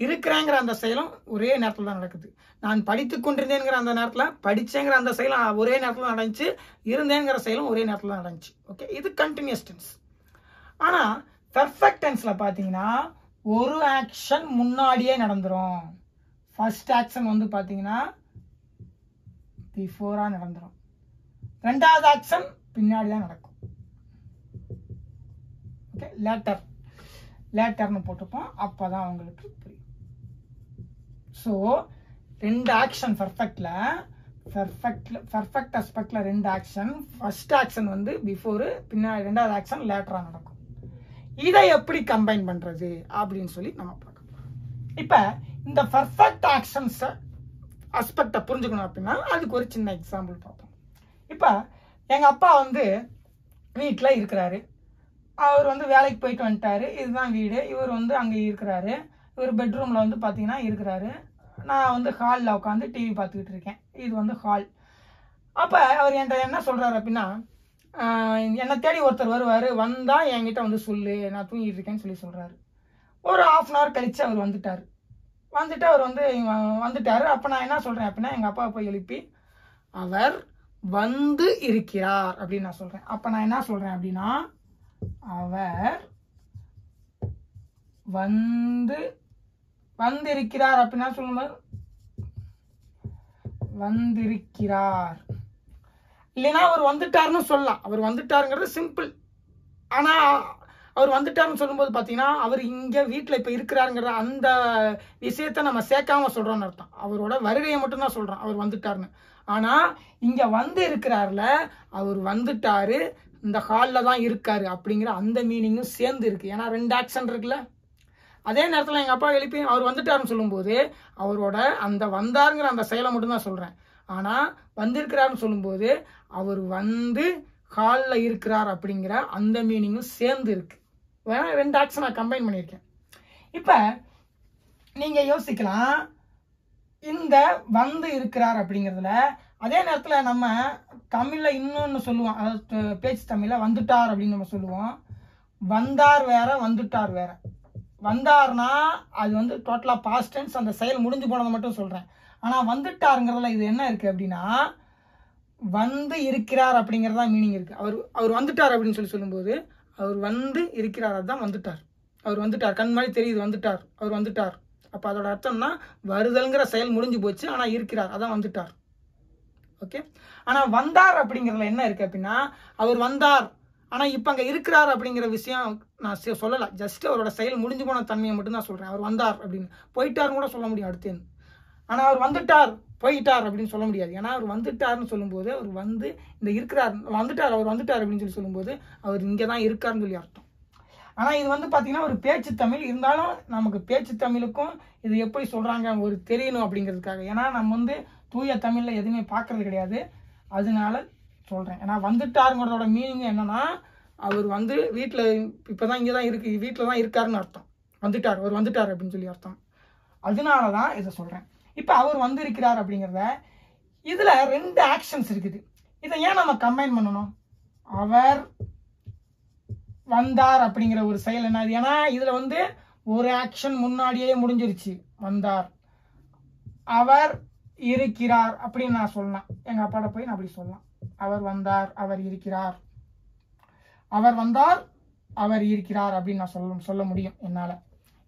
இருக்கிறேங்கிற அந்த செயலும் ஒரே நேரத்தில் தான் நடக்குது. நான் படித்து கொண்டிருந்தேங்கிற அந்த நேரத்தில் படித்தேங்கிற அந்த செயலும் ஒரே நேரத்தில் நடந்துச்சு. இருந்தேங்கிற செயலும் ஒரே நேரத்தில் தான் நடந்துச்சு. ஓகே, இது கண்டினியூஸ் டென்ஸ். ஆனால் பர்ஃபெக்ட் டென்ஸில் பார்த்தீங்கன்னா ஒரு ஆக்ஷன் முன்னாடியே நடந்துடும். ஃபர்ஸ்ட் ஆக்ஷன் வந்து பார்த்தீங்கன்னா பிஃபோராக நடந்துடும். 2வது ஆக்ஷன் பின்னாடி தான் நடக்கும். ஓகே, லேட்டர்னு போட்டுப்போம். அப்போ தான் உங்களுக்கு புரியும். ஸோ 2 ஆக்ஷன் பர்ஃபெக்ட் அஸ்பெக்டில் 2 ஆக்ஷன். ஃபர்ஸ்ட் ஆக்ஷன் வந்து பிஃபோரு, பின்னாடி 2வது ஆக்ஷன் லேட்டராக நடக்கும். இதை எப்படி கம்பைன் பண்ணுறது அப்படின்னு சொல்லி நம்ம பார்க்க போகிறோம். இப்போ இந்த பர்ஃபெக்ட் ஆக்ஷன்ஸை அஸ்பெக்டை புரிஞ்சுக்கணும் அப்படின்னா அதுக்கு ஒரு சின்ன எக்ஸாம்பிள் பார்ப்போம். இப்போ எங்கள் அப்பா வந்து வீட்டில் இருக்கிறாரு. அவர் வந்து வேலைக்கு போயிட்டு வந்துட்டாரு. இதுதான் வீடு. இவர் வந்து அங்கே இருக்கிறாரு. இவர் பெட்ரூமில் வந்து பார்த்தீங்கன்னா இருக்கிறாரு. நான் வந்து ஹாலில் உட்காந்து டிவி பார்த்துக்கிட்டு இருக்கேன். இது வந்து ஹால். அப்போ அவர் என்கிட்ட என்ன சொல்கிறாரு அப்படின்னா என்னை தேடி ஒருத்தர் வருவார், வந்தால் என்கிட்ட வந்து சொல்லு, நான் தூங்கிட்டு இருக்கேன்னு சொல்கிறாரு. ஒரு 1/2 hour கழித்து அவர் வந்துட்டார். அவர் வந்து வந்துட்டார். அப்போ நான் என்ன சொல்கிறேன் அப்படின்னா, எங்கள் அப்பாவை போய் எழுப்பி அவர் வந்து இருக்கிறார் அப்படின்னு நான் சொல்கிறேன். அப்போ நான் என்ன சொல்கிறேன் அப்படின்னா, அவர் வந்திருக்கிறார் அப்படின்னா சொல்லும்போது வந்திருக்கிறார், இல்லைன்னா அவர் வந்துட்டாருன்னு சொல்லலாம். அவர் வந்துட்டாருங்கிறது சிம்பிள். ஆனால் அவர் வந்துட்டாருன்னு சொல்லும்போது பார்த்தீங்கன்னா, அவர் இங்கே வீட்டில் இப்போ இருக்கிறாருங்கிற அந்த விஷயத்த நம்ம சேர்க்காம சொல்கிறோன்னு அர்த்தம். அவரோட வருகையை மட்டும்தான் சொல்கிறோம் அவர் வந்துட்டாருன்னு. ஆனால் இங்கே வந்து இருக்கிறார்ல, அவர் வந்துட்டாரு, இந்த ஹாலில் தான் இருக்காரு அப்படிங்கிற அந்த மீனிங்கும் சேர்ந்து இருக்குது. ஏன்னா 2 ஆக்ஷன் இருக்குல்ல. அதே நேரத்தில் எங்கள் அப்பா எழுப்பி அவர் வந்துட்டாருன்னு சொல்லும்போது அவரோட அந்த வந்தாருங்கிற அந்த செயலை மட்டும்தான் சொல்கிறேன். ஆனால் வந்திருக்கிறாருன்னு சொல்லும்போது அவர் வந்து ஹாலில் இருக்கிறார் அப்படிங்கிற அந்த மீனிங்கும் சேர்ந்து இருக்கு. வேணா 2 ஆக்ஷன் நான் கம்பைன் பண்ணியிருக்கேன். இப்போ நீங்கள் யோசிக்கலாம், இந்த வந்து இருக்கிறார் அப்படிங்கிறதுல அதே நேரத்தில் நம்ம தமிழில் இன்னொன்று சொல்லுவோம், அதாவது பேச்சு தமிழில் வந்துட்டார் அப்படின்னு நம்ம சொல்லுவோம். வந்தார் வேற, வந்துட்டார் வேற. வந்தார்னா அது வந்து டோட்டலாக பாஸ்ட் டென்ஸ், அந்த செயல் முடிஞ்சு போனதை மட்டும் சொல்கிறேன். ஆனால் வந்துட்டாருங்கிறதுல இது என்ன இருக்குது அப்படின்னா, வந்து இருக்கிறார் அப்படிங்கிறதா மீனிங் இருக்குது. அவர் வந்துட்டார் அப்படின்னு சொல்லும்போது அவர் வந்து இருக்கிறார், அதுதான் வந்துட்டார். அவர் வந்துட்டார், கண் மாதிரி தெரியுது வந்துட்டார், அவர் வந்துட்டார். அப்போ அதோட அர்த்தம்னா வருதல்ங்கிற செயல் முடிஞ்சு போச்சு, ஆனால் இருக்கிறார், அதான் வந்துட்டார். ஓகே. ஆனால் வந்தார் அப்படிங்கிறதுல என்ன இருக்குது அப்படின்னா, அவர் வந்தார் ஆனால் இப்போ அங்கே இருக்கிறார் அப்படிங்கிற விஷயம் நான் சொல்லலை. ஜஸ்ட் அவரோட செயல் முடிஞ்சு போன தன்மையை மட்டும்தான் சொல்கிறேன். அவர் வந்தார் அப்படின்னு, போயிட்டாருன்னு கூட சொல்ல முடியும் அடுத்தேன்னு. ஆனால் அவர் வந்துட்டார் போயிட்டார் அப்படின்னு சொல்ல முடியாது. ஏன்னா அவர் வந்துட்டார்னு சொல்லும்போது அவர் வந்து இந்த இருக்கிறார், வந்துட்டார், அவர் வந்துட்டார் அப்படின்னு சொல்லும்போது அவர் இங்கே தான் இருக்காருன்னு சொல்லி அர்த்தம். ஆனால் இது வந்து பார்த்தீங்கன்னா ஒரு பேச்சு தமிழ் இருந்தாலும் நமக்கு பேச்சு தமிழுக்கும் இது எப்படி சொல்கிறாங்க ஒரு தெரியணும் அப்படிங்கிறதுக்காக. ஏன்னா நம்ம வந்து தூய தமிழில் எதுவுமே பார்க்கறது கிடையாது, அதனால சொல்கிறேன். ஏன்னா வந்துட்டாருங்கிறதோட மீனிங் என்னன்னா, அவர் வந்து வீட்டில் இப்போ தான் இங்கே தான் இருக்கு, வீட்டில் தான் இருக்காருன்னு அர்த்தம். வந்துட்டார், அவர் வந்துட்டார் அப்படின்னு சொல்லி அர்த்தம். அதனால தான் இதை சொல்கிறேன். இப்போ அவர் வந்திருக்கிறார் அப்படிங்கிறத இதில் 2 ஆக்ஷன்ஸ் இருக்குது. இதை ஏன் நம்ம கம்பைன் பண்ணணும்? அவர் வந்தார் அப்படிங்கிற ஒரு செயல் என்னது? ஏன்னா இதில் வந்து ஒரு ஆக்ஷன் முன்னாடியே முடிஞ்சிருச்சு, வந்தார். அவர் இருக்கிறார் அப்படின்னு நான் சொல்லலாம். எங்கள் அப்பாட்ட போய் நான் அப்படி சொல்லலாம், அவர் வந்தார், அவர் இருக்கிறார், அவர் வந்தார், அவர் இருக்கிறார் அப்படின்னு நான் சொல்ல முடியும் என்னால்.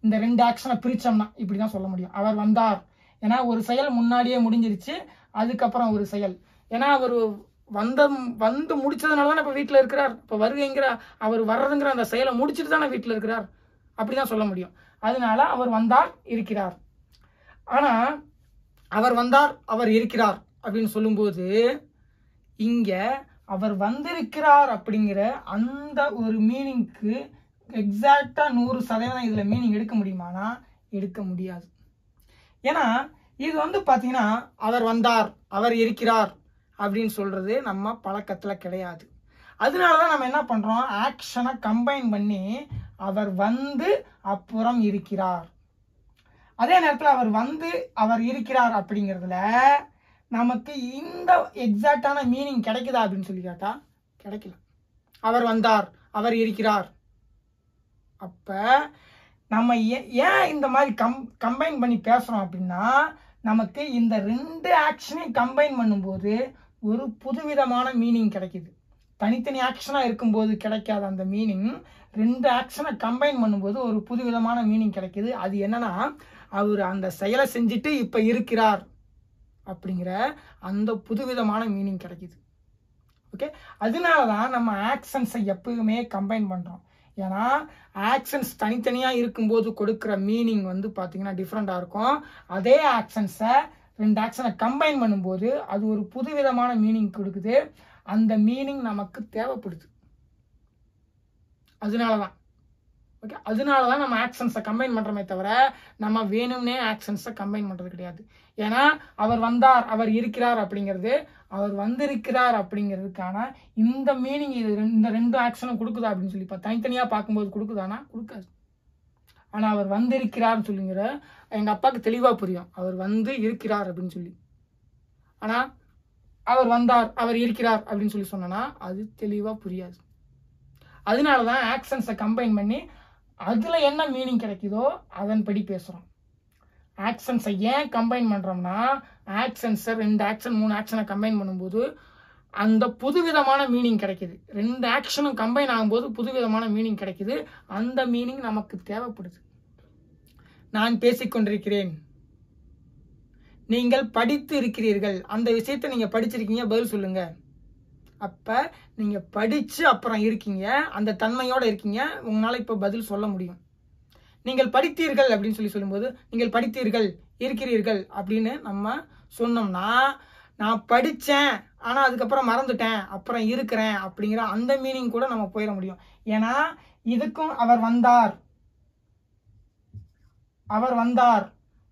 இந்த 2 ஆக்ஷனை பிரித்தோம்னா இப்படி தான் சொல்ல முடியும். அவர் வந்தார் ஏன்னா ஒரு செயல் முன்னாடியே முடிஞ்சிருச்சு, அதுக்கப்புறம் ஒரு செயல். ஏன்னா அவர் வந்து முடிச்சதுனால தானே இப்போ வீட்டில் இருக்கிறார். இப்போ வருகைங்கிற அவர் வர்றதுங்கிற அந்த செயலை முடிச்சுட்டு தானே வீட்டில் இருக்கிறார், அப்படி தான் சொல்ல முடியும். அதனால அவர் வந்தார், இருக்கிறார். ஆனால் அவர் வந்தார், அவர் இருக்கிறார் அப்படின்னு சொல்லும்போது இங்கே அவர் வந்திருக்கிறார் அப்படிங்கிற அந்த ஒரு மீனிங்க்கு எக்ஸாக்டாக 100% இதில் மீனிங் எடுக்க முடியுமானா எடுக்க முடியாது. ஏன்னா இது வந்து பார்த்தீங்கன்னா அவர் வந்தார், அவர் இருக்கிறார் அப்படின்னு சொல்கிறது நம்ம பழக்கத்தில் கிடையாது. அதனால தான் நம்ம என்ன பண்ணுறோம், ஆக்ஷனை கம்பைன் பண்ணி அவர் வந்து அப்புறம் இருக்கிறார். அதே நேரத்தில் அவர் வந்து அவர் இருக்கிறார் அப்படிங்கிறதுல நமக்கு இந்த எக்ஸாக்டான மீனிங் கிடைக்குதா அப்படின்னு சொல்லி கேட்டால் கிடைக்கல. அவர் வந்தார், அவர் இருக்கிறார். அப்போ நம்ம ஏன் இந்த மாதிரி கம்பைன் பண்ணி பேசுகிறோம் அப்படின்னா, நமக்கு இந்த 2 ஆக்ஷனையும் கம்பைன் பண்ணும்போது ஒரு புதுவிதமான மீனிங் கிடைக்குது. தனித்தனி ஆக்ஷனாக இருக்கும்போது கிடைக்காத அந்த மீனிங் 2 ஆக்ஷனை கம்பைன் பண்ணும்போது ஒரு புதுவிதமான மீனிங் கிடைக்குது. அது என்னன்னா, அவர் அந்த செயலை செஞ்சுட்டு இப்போ இருக்கிறார் அப்படிங்கிற அந்த புதுவிதமான மீனிங் கிடைக்குது. ஓகே. அதனால தான் நம்ம ஆக்ஷன்ஸை எப்பவுமே கம்பைன் பண்ணுறோம். ஏன்னா ஆக்ஷன்ஸ் தனித்தனியாக இருக்கும்போது கொடுக்குற மீனிங் வந்து பார்த்தீங்கன்னா டிஃப்ரெண்ட்டாக இருக்கும். அதே ஆக்ஷன்ஸை 2 ஆக்ஷனை கம்பைன் பண்ணும்போது அது ஒரு புதுவிதமான மீனிங் கொடுக்குது. அந்த மீனிங் நமக்கு தேவைப்படுது. அதனால தான் ஓகே. அதனால தான் நம்ம ஆக்ஷன்ஸை கம்பைன் பண்ணுறோமே தவிர நம்ம வேணும்னே ஆக்ஷன்ஸை கம்பைன் பண்ணுறது கிடையாது. ஏன்னா அவர் வந்தார், அவர் இருக்கிறார் அப்படிங்கிறது அவர் வந்திருக்கிறார் அப்படிங்கிறதுக்கான இந்த மீனிங் இது இந்த 2 ஆக்ஷனும் கொடுக்குதா அப்படின்னு சொல்லி தனித்தனியாக பார்க்கும்போது கொடுக்குதானா? கொடுக்காது. ஆனால் அவர் வந்திருக்கிறார்னு சொல்லுங்கிற எங்கள் அப்பாவுக்கு தெளிவாக புரியும், அவர் வந்து இருக்கிறார் அப்படின்னு சொல்லி. ஆனால் அவர் வந்தார், அவர் இருக்கிறார் அப்படின்னு சொல்லி சொன்னா அது தெளிவா புரியாது. அதனாலதான் ஆக்ஷன்ஸை கம்பைன் பண்ணி அதுல என்ன மீனிங் கிடைக்குதோ அதன்படி பேசுறோம். ஆக்ஷன்ஸை ஏன் கம்பைன் பண்றோம்னா, ஆக்ஷன்ஸை 2 ஆக்ஷன் 3 ஆக்ஷனை கம்பைன் பண்ணும்போது அந்த புதுவிதமான மீனிங் கிடைக்குது. 2 ஆக்ஷனும் கம்பைன் ஆகும்போது புதுவிதமான மீனிங் கிடைக்குது. அந்த மீனிங் நமக்கு தேவைப்படுது. நான் பேசிக்கொண்டிருக்கிறேன், நீங்கள் படித்து இருக்கிறீர்கள், அந்த விஷயத்தை நீங்க படிச்சிருக்கீங்க, பதில் சொல்லுங்க. அப்ப நீங்க படிச்சு அப்புறம் இருக்கீங்க, அந்த தன்மையோட இருக்கீங்க, உங்களால இப்ப பதில் சொல்ல முடியும். நீங்கள் படித்தீர்கள் அப்படின்னு சொல்லும்போது நீங்கள் படித்தீர்கள், இருக்கிறீர்கள் அப்படின்னு நம்ம சொன்னோம்னா, நான் படிச்சேன் ஆனா அதுக்கப்புறம் மறந்துட்டேன், அப்புறம் இருக்கிறேன் அப்படிங்கிற அந்த மீனிங் கூட நம்ம போயிட முடியும். ஏன்னா இதுக்கும் அவர் வந்தார், அவர் வந்தார்,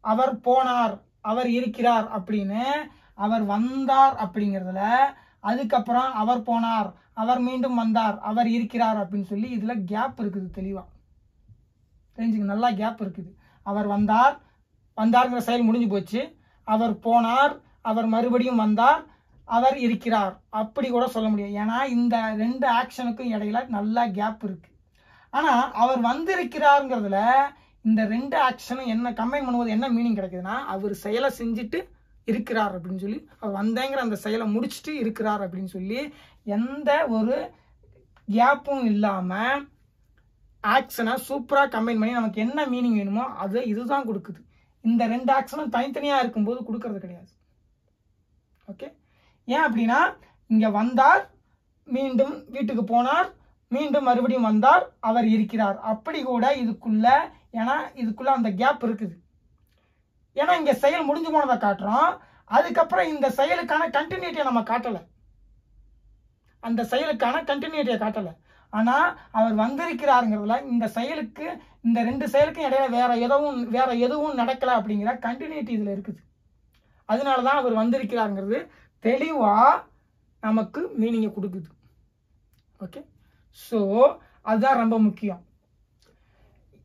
அவர் போனார், அவர் இருக்கிறார் அப்படின்னு, அவர் வந்தார் அப்படிங்கிறதுல அதுக்கப்புறம் அவர் போனார், அவர் மீண்டும் வந்தார், அவர் இருக்கிறார் அப்படின்னு சொல்லி இதுல கேப் இருக்குது. தெளிவா தெரிஞ்சுக்க, நல்லா கேப் இருக்குது. அவர் வந்தார், வந்தார்ங்கிற செயல் முடிஞ்சு போச்சு. அவர் போனார், அவர் மறுபடியும் வந்தார், அவர் இருக்கிறார் அப்படி கூட சொல்ல முடியும். ஏன்னா இந்த 2 ஆக்ஷனுக்கும் இடையில நல்லா கேப் இருக்கு. ஆனா அவர் வந்திருக்கிறாருங்கிறதுல இந்த 2 ஆக்ஷனும் என்ன கம்பைன் பண்ணும்போது என்ன மீனிங் கிடைக்குதுன்னா, அவர் செயலை செஞ்சுட்டு இருக்கிறார் அப்படின்னு சொல்லி, அவர் வந்தேங்கிற அந்த செயலை முடிச்சுட்டு இருக்கிறார் அப்படின்னு சொல்லி எந்த ஒரு கேப்பும் இல்லாம ஆக்ஷனை சூப்பரா கம்பைன் பண்ணி நமக்கு என்ன மீனிங் வேணுமோ அது இதுதான் கொடுக்குது. இந்த 2 ஆக்ஷனும் தனித்தனியா இருக்கும்போது கொடுக்கறது கிடையாது. ஓகே, ஏன் அப்படின்னா இங்க வந்தார், மீண்டும் வீட்டுக்கு போனார், மீண்டும் மறுபடியும் வந்தார், அவர் இருக்கிறார் அப்படி கூட இதுக்குள்ள, ஏன்னா இதுக்குள்ள அந்த கேப் இருக்குது. ஏன்னா இங்க செயல் முடிஞ்சு போனதை காட்டுறோம், அதுக்கப்புறம் இந்த செயலுக்கான கண்டினியூட்டியை நம்ம காட்டல, அந்த செயலுக்கான கண்டினியூட்டியை காட்டல. ஆனா அவர் வந்திருக்கிறாருங்கிறதுல இந்த செயலுக்கு, இந்த 2 செயலுக்கும் இடையில வேற எதுவும் நடக்கல அப்படிங்கிற கண்டினியூட்டி இதுல இருக்குது. அதனாலதான் அவர் வந்திருக்கிறாருங்கிறது தெளிவா நமக்கு மீனிங்கை கொடுக்குது. ஓகே, ஸோ அதுதான் ரொம்ப முக்கியம்.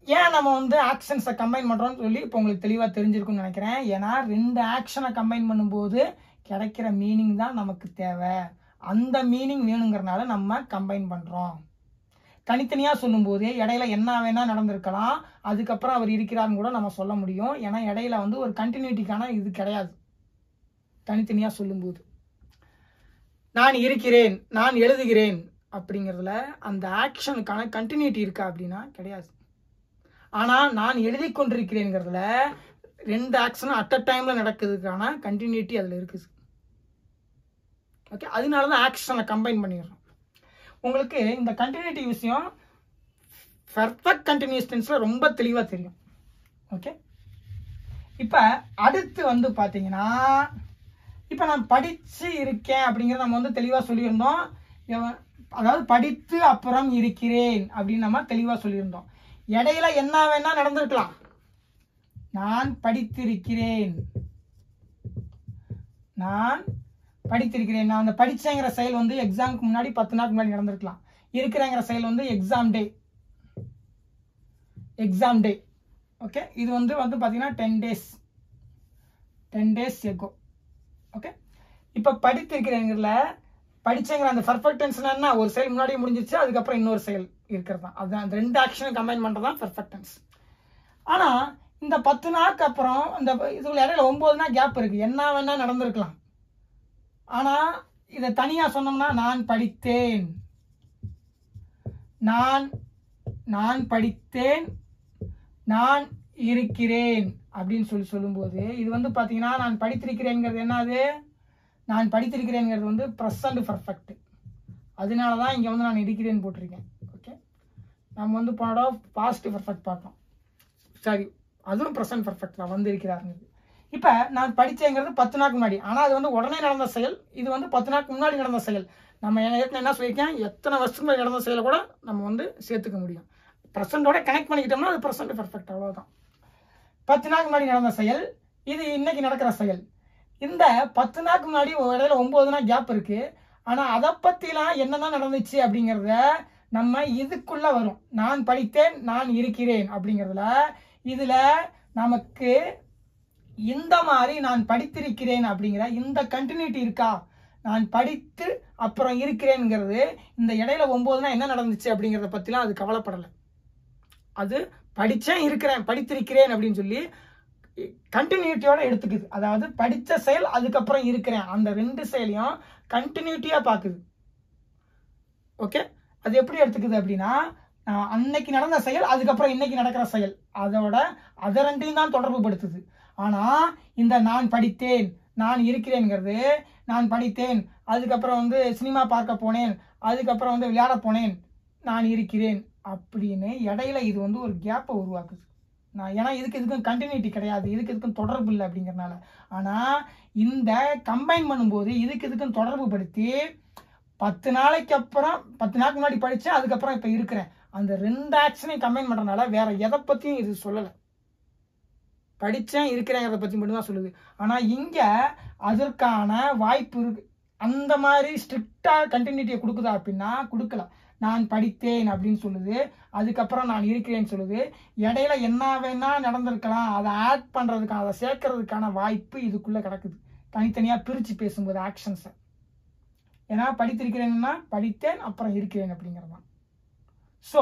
ஏன் நம்ம ஆக்ஷன்ஸை கம்பைன் பண்றோம்னு சொல்லி இப்போ உங்களுக்கு தெளிவா தெரிஞ்சிருக்கும்னு நினைக்கிறேன். ஏன்னா 2 ஆக்ஷனை கம்பைன் பண்ணும்போது கிடைக்கிற மீனிங் தான் நமக்கு தேவை. அந்த மீனிங் வேணுங்கிறனால நம்ம கம்பைன் பண்றோம். தனித்தனியா சொல்லும்போது இடையில என்ன வேணா நடந்திருக்கலாம், அதுக்கப்புறம் அவர் இருக்கிறார்னு கூட நம்ம சொல்ல முடியும். ஏன்னா இடையில ஒரு கண்டினியூட்டிக்கான இது கிடையாது தனித்தனியா சொல்லும்போது. நான் இருக்கிறேன், நான் எழுதுகிறேன் அப்படிங்கிறதுல அந்த ஆக்ஷனுக்கான கண்டினியூட்டி இருக்கா அப்படின்னா கிடையாது. ஆனா நான் எழுதி கொண்டிருக்கிறேங்கிறதுல 2 ஆக்ஷனும் அட் அ டைம்ல நடக்குதுக்கான கண்டினியூட்டி அதுல இருக்குது. ஓகே, அதனாலதான் ஆக்ஷனை கம்பைன் பண்ணிடுறோம். உங்களுக்கு இந்த கண்டினியூட்டி விஷயம் பெர்ஃபெக்ட் கண்டினியூஸ் டென்ஸ்ல ரொம்ப தெளிவா தெரியும். ஓகே, இப்ப அடுத்து பாத்தீங்கன்னா, இப்ப நான் படிச்சு இருக்கேன் அப்படிங்கறத நம்ம தெளிவா சொல்லியிருந்தோம். அதாவது படித்து அப்புறம் இருக்கிறேன் அப்படின்னு நம்ம தெளிவா சொல்லியிருந்தோம். இடையில என்ன வேணா நடந்திருக்கலாம். நான் படித்திருக்கிறேன், நான் படித்திருக்கிறேன். நான் அந்த படிச்சேங்கிற செயல் எக்ஸாமுக்கு முன்னாடி 10 நாளுக்கு முன்னாடி நடந்திருக்கலாம். இருக்கிறேங்கிற செயல் எக்ஸாம் டே. ஓகே, இது பாத்தீங்கன்னா 10 days ago. ஓகே, இப்ப படித்திருக்கிறேங்கிறதுல படிச்சேங்கிற அந்த பெர்ஃபெக்ட் டென்ஸ்னா என்ன, ஒரு செயல் முன்னாடியே முடிஞ்சிருச்சு, அதுக்கப்புறம் இன்னொரு செயல் இருக்கிறது தான். அதுதான் அந்த 2 ஆக்ஷனும் கம்பைன் பண்றதுதான் பெர்ஃபெக்ட் டென்ஸ். ஆனா இந்த 10 நாளுக்கு அப்புறம் இந்த இதுல இடையில 9 நாள் கேப் இருக்கு, என்ன வேணா நடந்திருக்கலாம். ஆனா இதை தனியா சொன்னோம்னா, நான் படித்தேன், நான் படித்தேன், நான் இருக்கிறேன் அப்படின்னு சொல்லும்போது இது பாத்தீங்கன்னா, நான் படித்திருக்கிறேங்கிறது என்னது, நான் படித்திருக்கிறேங்கிறது பிரசன்ட் பர்ஃபெக்ட். அதனாலதான் இங்க நான் இருக்கிறேன்னு போட்டிருக்கேன். ஓகே, நம்ம பாஸ்ட் பர்ஃபெக்ட் பார்த்தோம். சரி, அதுவும் பிரசன்ட் பர்ஃபெக்ட் தான் வந்திருக்கிறாருங்கிறது. இப்ப நான் படிச்சேங்கிறது 10 நாளுக்கு முன்னாடி, ஆனா அது உடனே நடந்த செயல், இது 10 நாளுக்கு முன்னாடி நடந்த செயல். நம்ம என்ன சொல்லியிருக்கேன், எத்தனை வருஷத்துக்கு முன்னாடி நடந்த செயலை கூட நம்ம சேர்த்துக்க முடியும். பிரசன்டோட கனெக்ட் பண்ணிக்கிட்டோம்னா அது பிரசன்ட் பர்ஃபெக்ட், அவ்வளவுதான். 10 நாளுக்கு முன்னாடி நடந்த செயல், இது இன்னைக்கு நடக்கிற செயல். இந்த 10 நாளுக்கு முன்னாடி இடையில 9 நாள் கேப் இருக்கு. ஆனா அதை பத்திலாம் என்னதான் நடந்துச்சு அப்படிங்கறத நம்ம இதுக்குள்ள வரும். நான் படித்தேன், நான் இருக்கிறேன் அப்படிங்கறதுல இதுல நமக்கு இந்த மாதிரி நான் படித்திருக்கிறேன் அப்படிங்கிற இந்த கண்டினியூட்டி இருக்கா, நான் படித்து அப்புறம் இருக்கிறேன்ங்கிறது இந்த இடையில 9னா என்ன நடந்துச்சு அப்படிங்கிறத பற்றிலாம் அது கவலைப்படலை. அது படித்தேன் இருக்கிறேன் படித்திருக்கிறேன் அப்படின்னு சொல்லி கண்டினியூட்டியோட எடுத்துக்குது. அதாவது படித்த செயல் அதுக்கப்புறம் இருக்கிறேன் அந்த 2 செயலையும் கண்டினியூட்டியாக பார்க்குது. ஓகே, அது எப்படி எடுத்துக்குது அப்படின்னா அன்னைக்கு நடந்த செயல் அதுக்கப்புறம் இன்னைக்கு நடக்கிற செயல் அதை 2ஐயும் தான் தொடர்பு படுத்துது. ஆனால் இந்த நான் படித்தேன் நான் இருக்கிறேங்கிறது நான் படித்தேன் அதுக்கப்புறம் சினிமா பார்க்க போனேன் அதுக்கப்புறம் விளையாட போனேன் நான் இருக்கிறேன் அப்படின்னு இடையில இது ஒரு கேப்பை உருவாக்குது. ஏன்னா இதுக்கும் கண்டினியூட்டி கிடையாது, இதுக்கும் தொடர்பு இல்லை அப்படிங்கிறதுனால. ஆனால் இந்த கம்பைன் பண்ணும்போது இதுக்கும் தொடர்பு படுத்தி 10 நாளைக்கு அப்புறம் 10 நாளுக்கு முன்னாடி படித்தேன் அதுக்கப்புறம் இப்போ இருக்கிறேன் அந்த 2 ஆக்ஷனையும் கம்பைன் பண்ணுறதுனால வேற எதை பற்றியும் இது சொல்லலை. படித்தேன் இருக்கிறேங்கிறத பற்றி மட்டும்தான் சொல்லுது. ஆனால் இங்கே அதற்கான வாய்ப்பு இருக்கு. அந்த மாதிரி ஸ்ட்ரிக்டாக கண்டினியூட்டியை கொடுக்குதா அப்படின்னா கொடுக்கல. நான் படித்தேன் அப்படின்னு சொல்லுது, அதுக்கப்புறம் நான் இருக்கிறேன்னு சொல்லுது. இடையில என்ன வேணா நடந்திருக்கலாம், அதை ஆட் பண்ணுறதுக்கான அதை சேர்க்கறதுக்கான வாய்ப்பு இதுக்குள்ளே கிடக்குது தனித்தனியாக பிரித்து பேசும்போது ஆக்ஷன்ஸை. ஏன்னா படித்திருக்கிறேன்னா படித்தேன் அப்புறம் இருக்கிறேன் அப்படிங்கிறது தான். ஸோ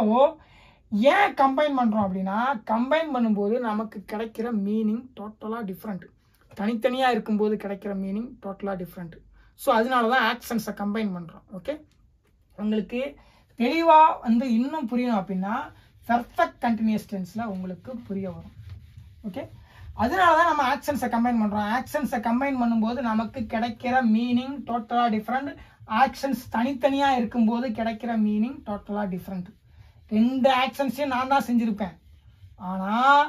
ஏன் கம்பைன் பண்ணுறோம் அப்படின்னா கம்பைன் பண்ணும்போது நமக்கு கிடைக்கிற மீனிங் டோட்டலாக டிஃப்ரெண்ட். தனித்தனியாக இருக்கும்போது கிடைக்கிற மீனிங் டோட்டலாக டிஃப்ரெண்ட். ஸோ அதனால தான் ஆக்ஷன்ஸை கம்பைன் பண்ணுறோம். ஓகே, உங்களுக்கு தெளிவாக இன்னும் புரியணும் அப்படின்னா பெர்ஃபெக்ட் கண்டினியூஸ் டென்ஸில் உங்களுக்கு புரிய வரும். ஓகே, அதனால தான் நம்ம ஆக்ஷன்ஸை கம்பைன் பண்ணுறோம். ஆக்ஷன்ஸை கம்பைன் பண்ணும்போது நமக்கு கிடைக்கிற மீனிங் டோட்டலாக டிஃப்ரெண்ட். ஆக்ஷன்ஸ் தனித்தனியாக இருக்கும்போது கிடைக்கிற மீனிங் டோட்டலாக டிஃப்ரெண்ட். 2 ஆக்ஷன்ஸையும் நான் தான் செஞ்சுருப்பேன், ஆனால்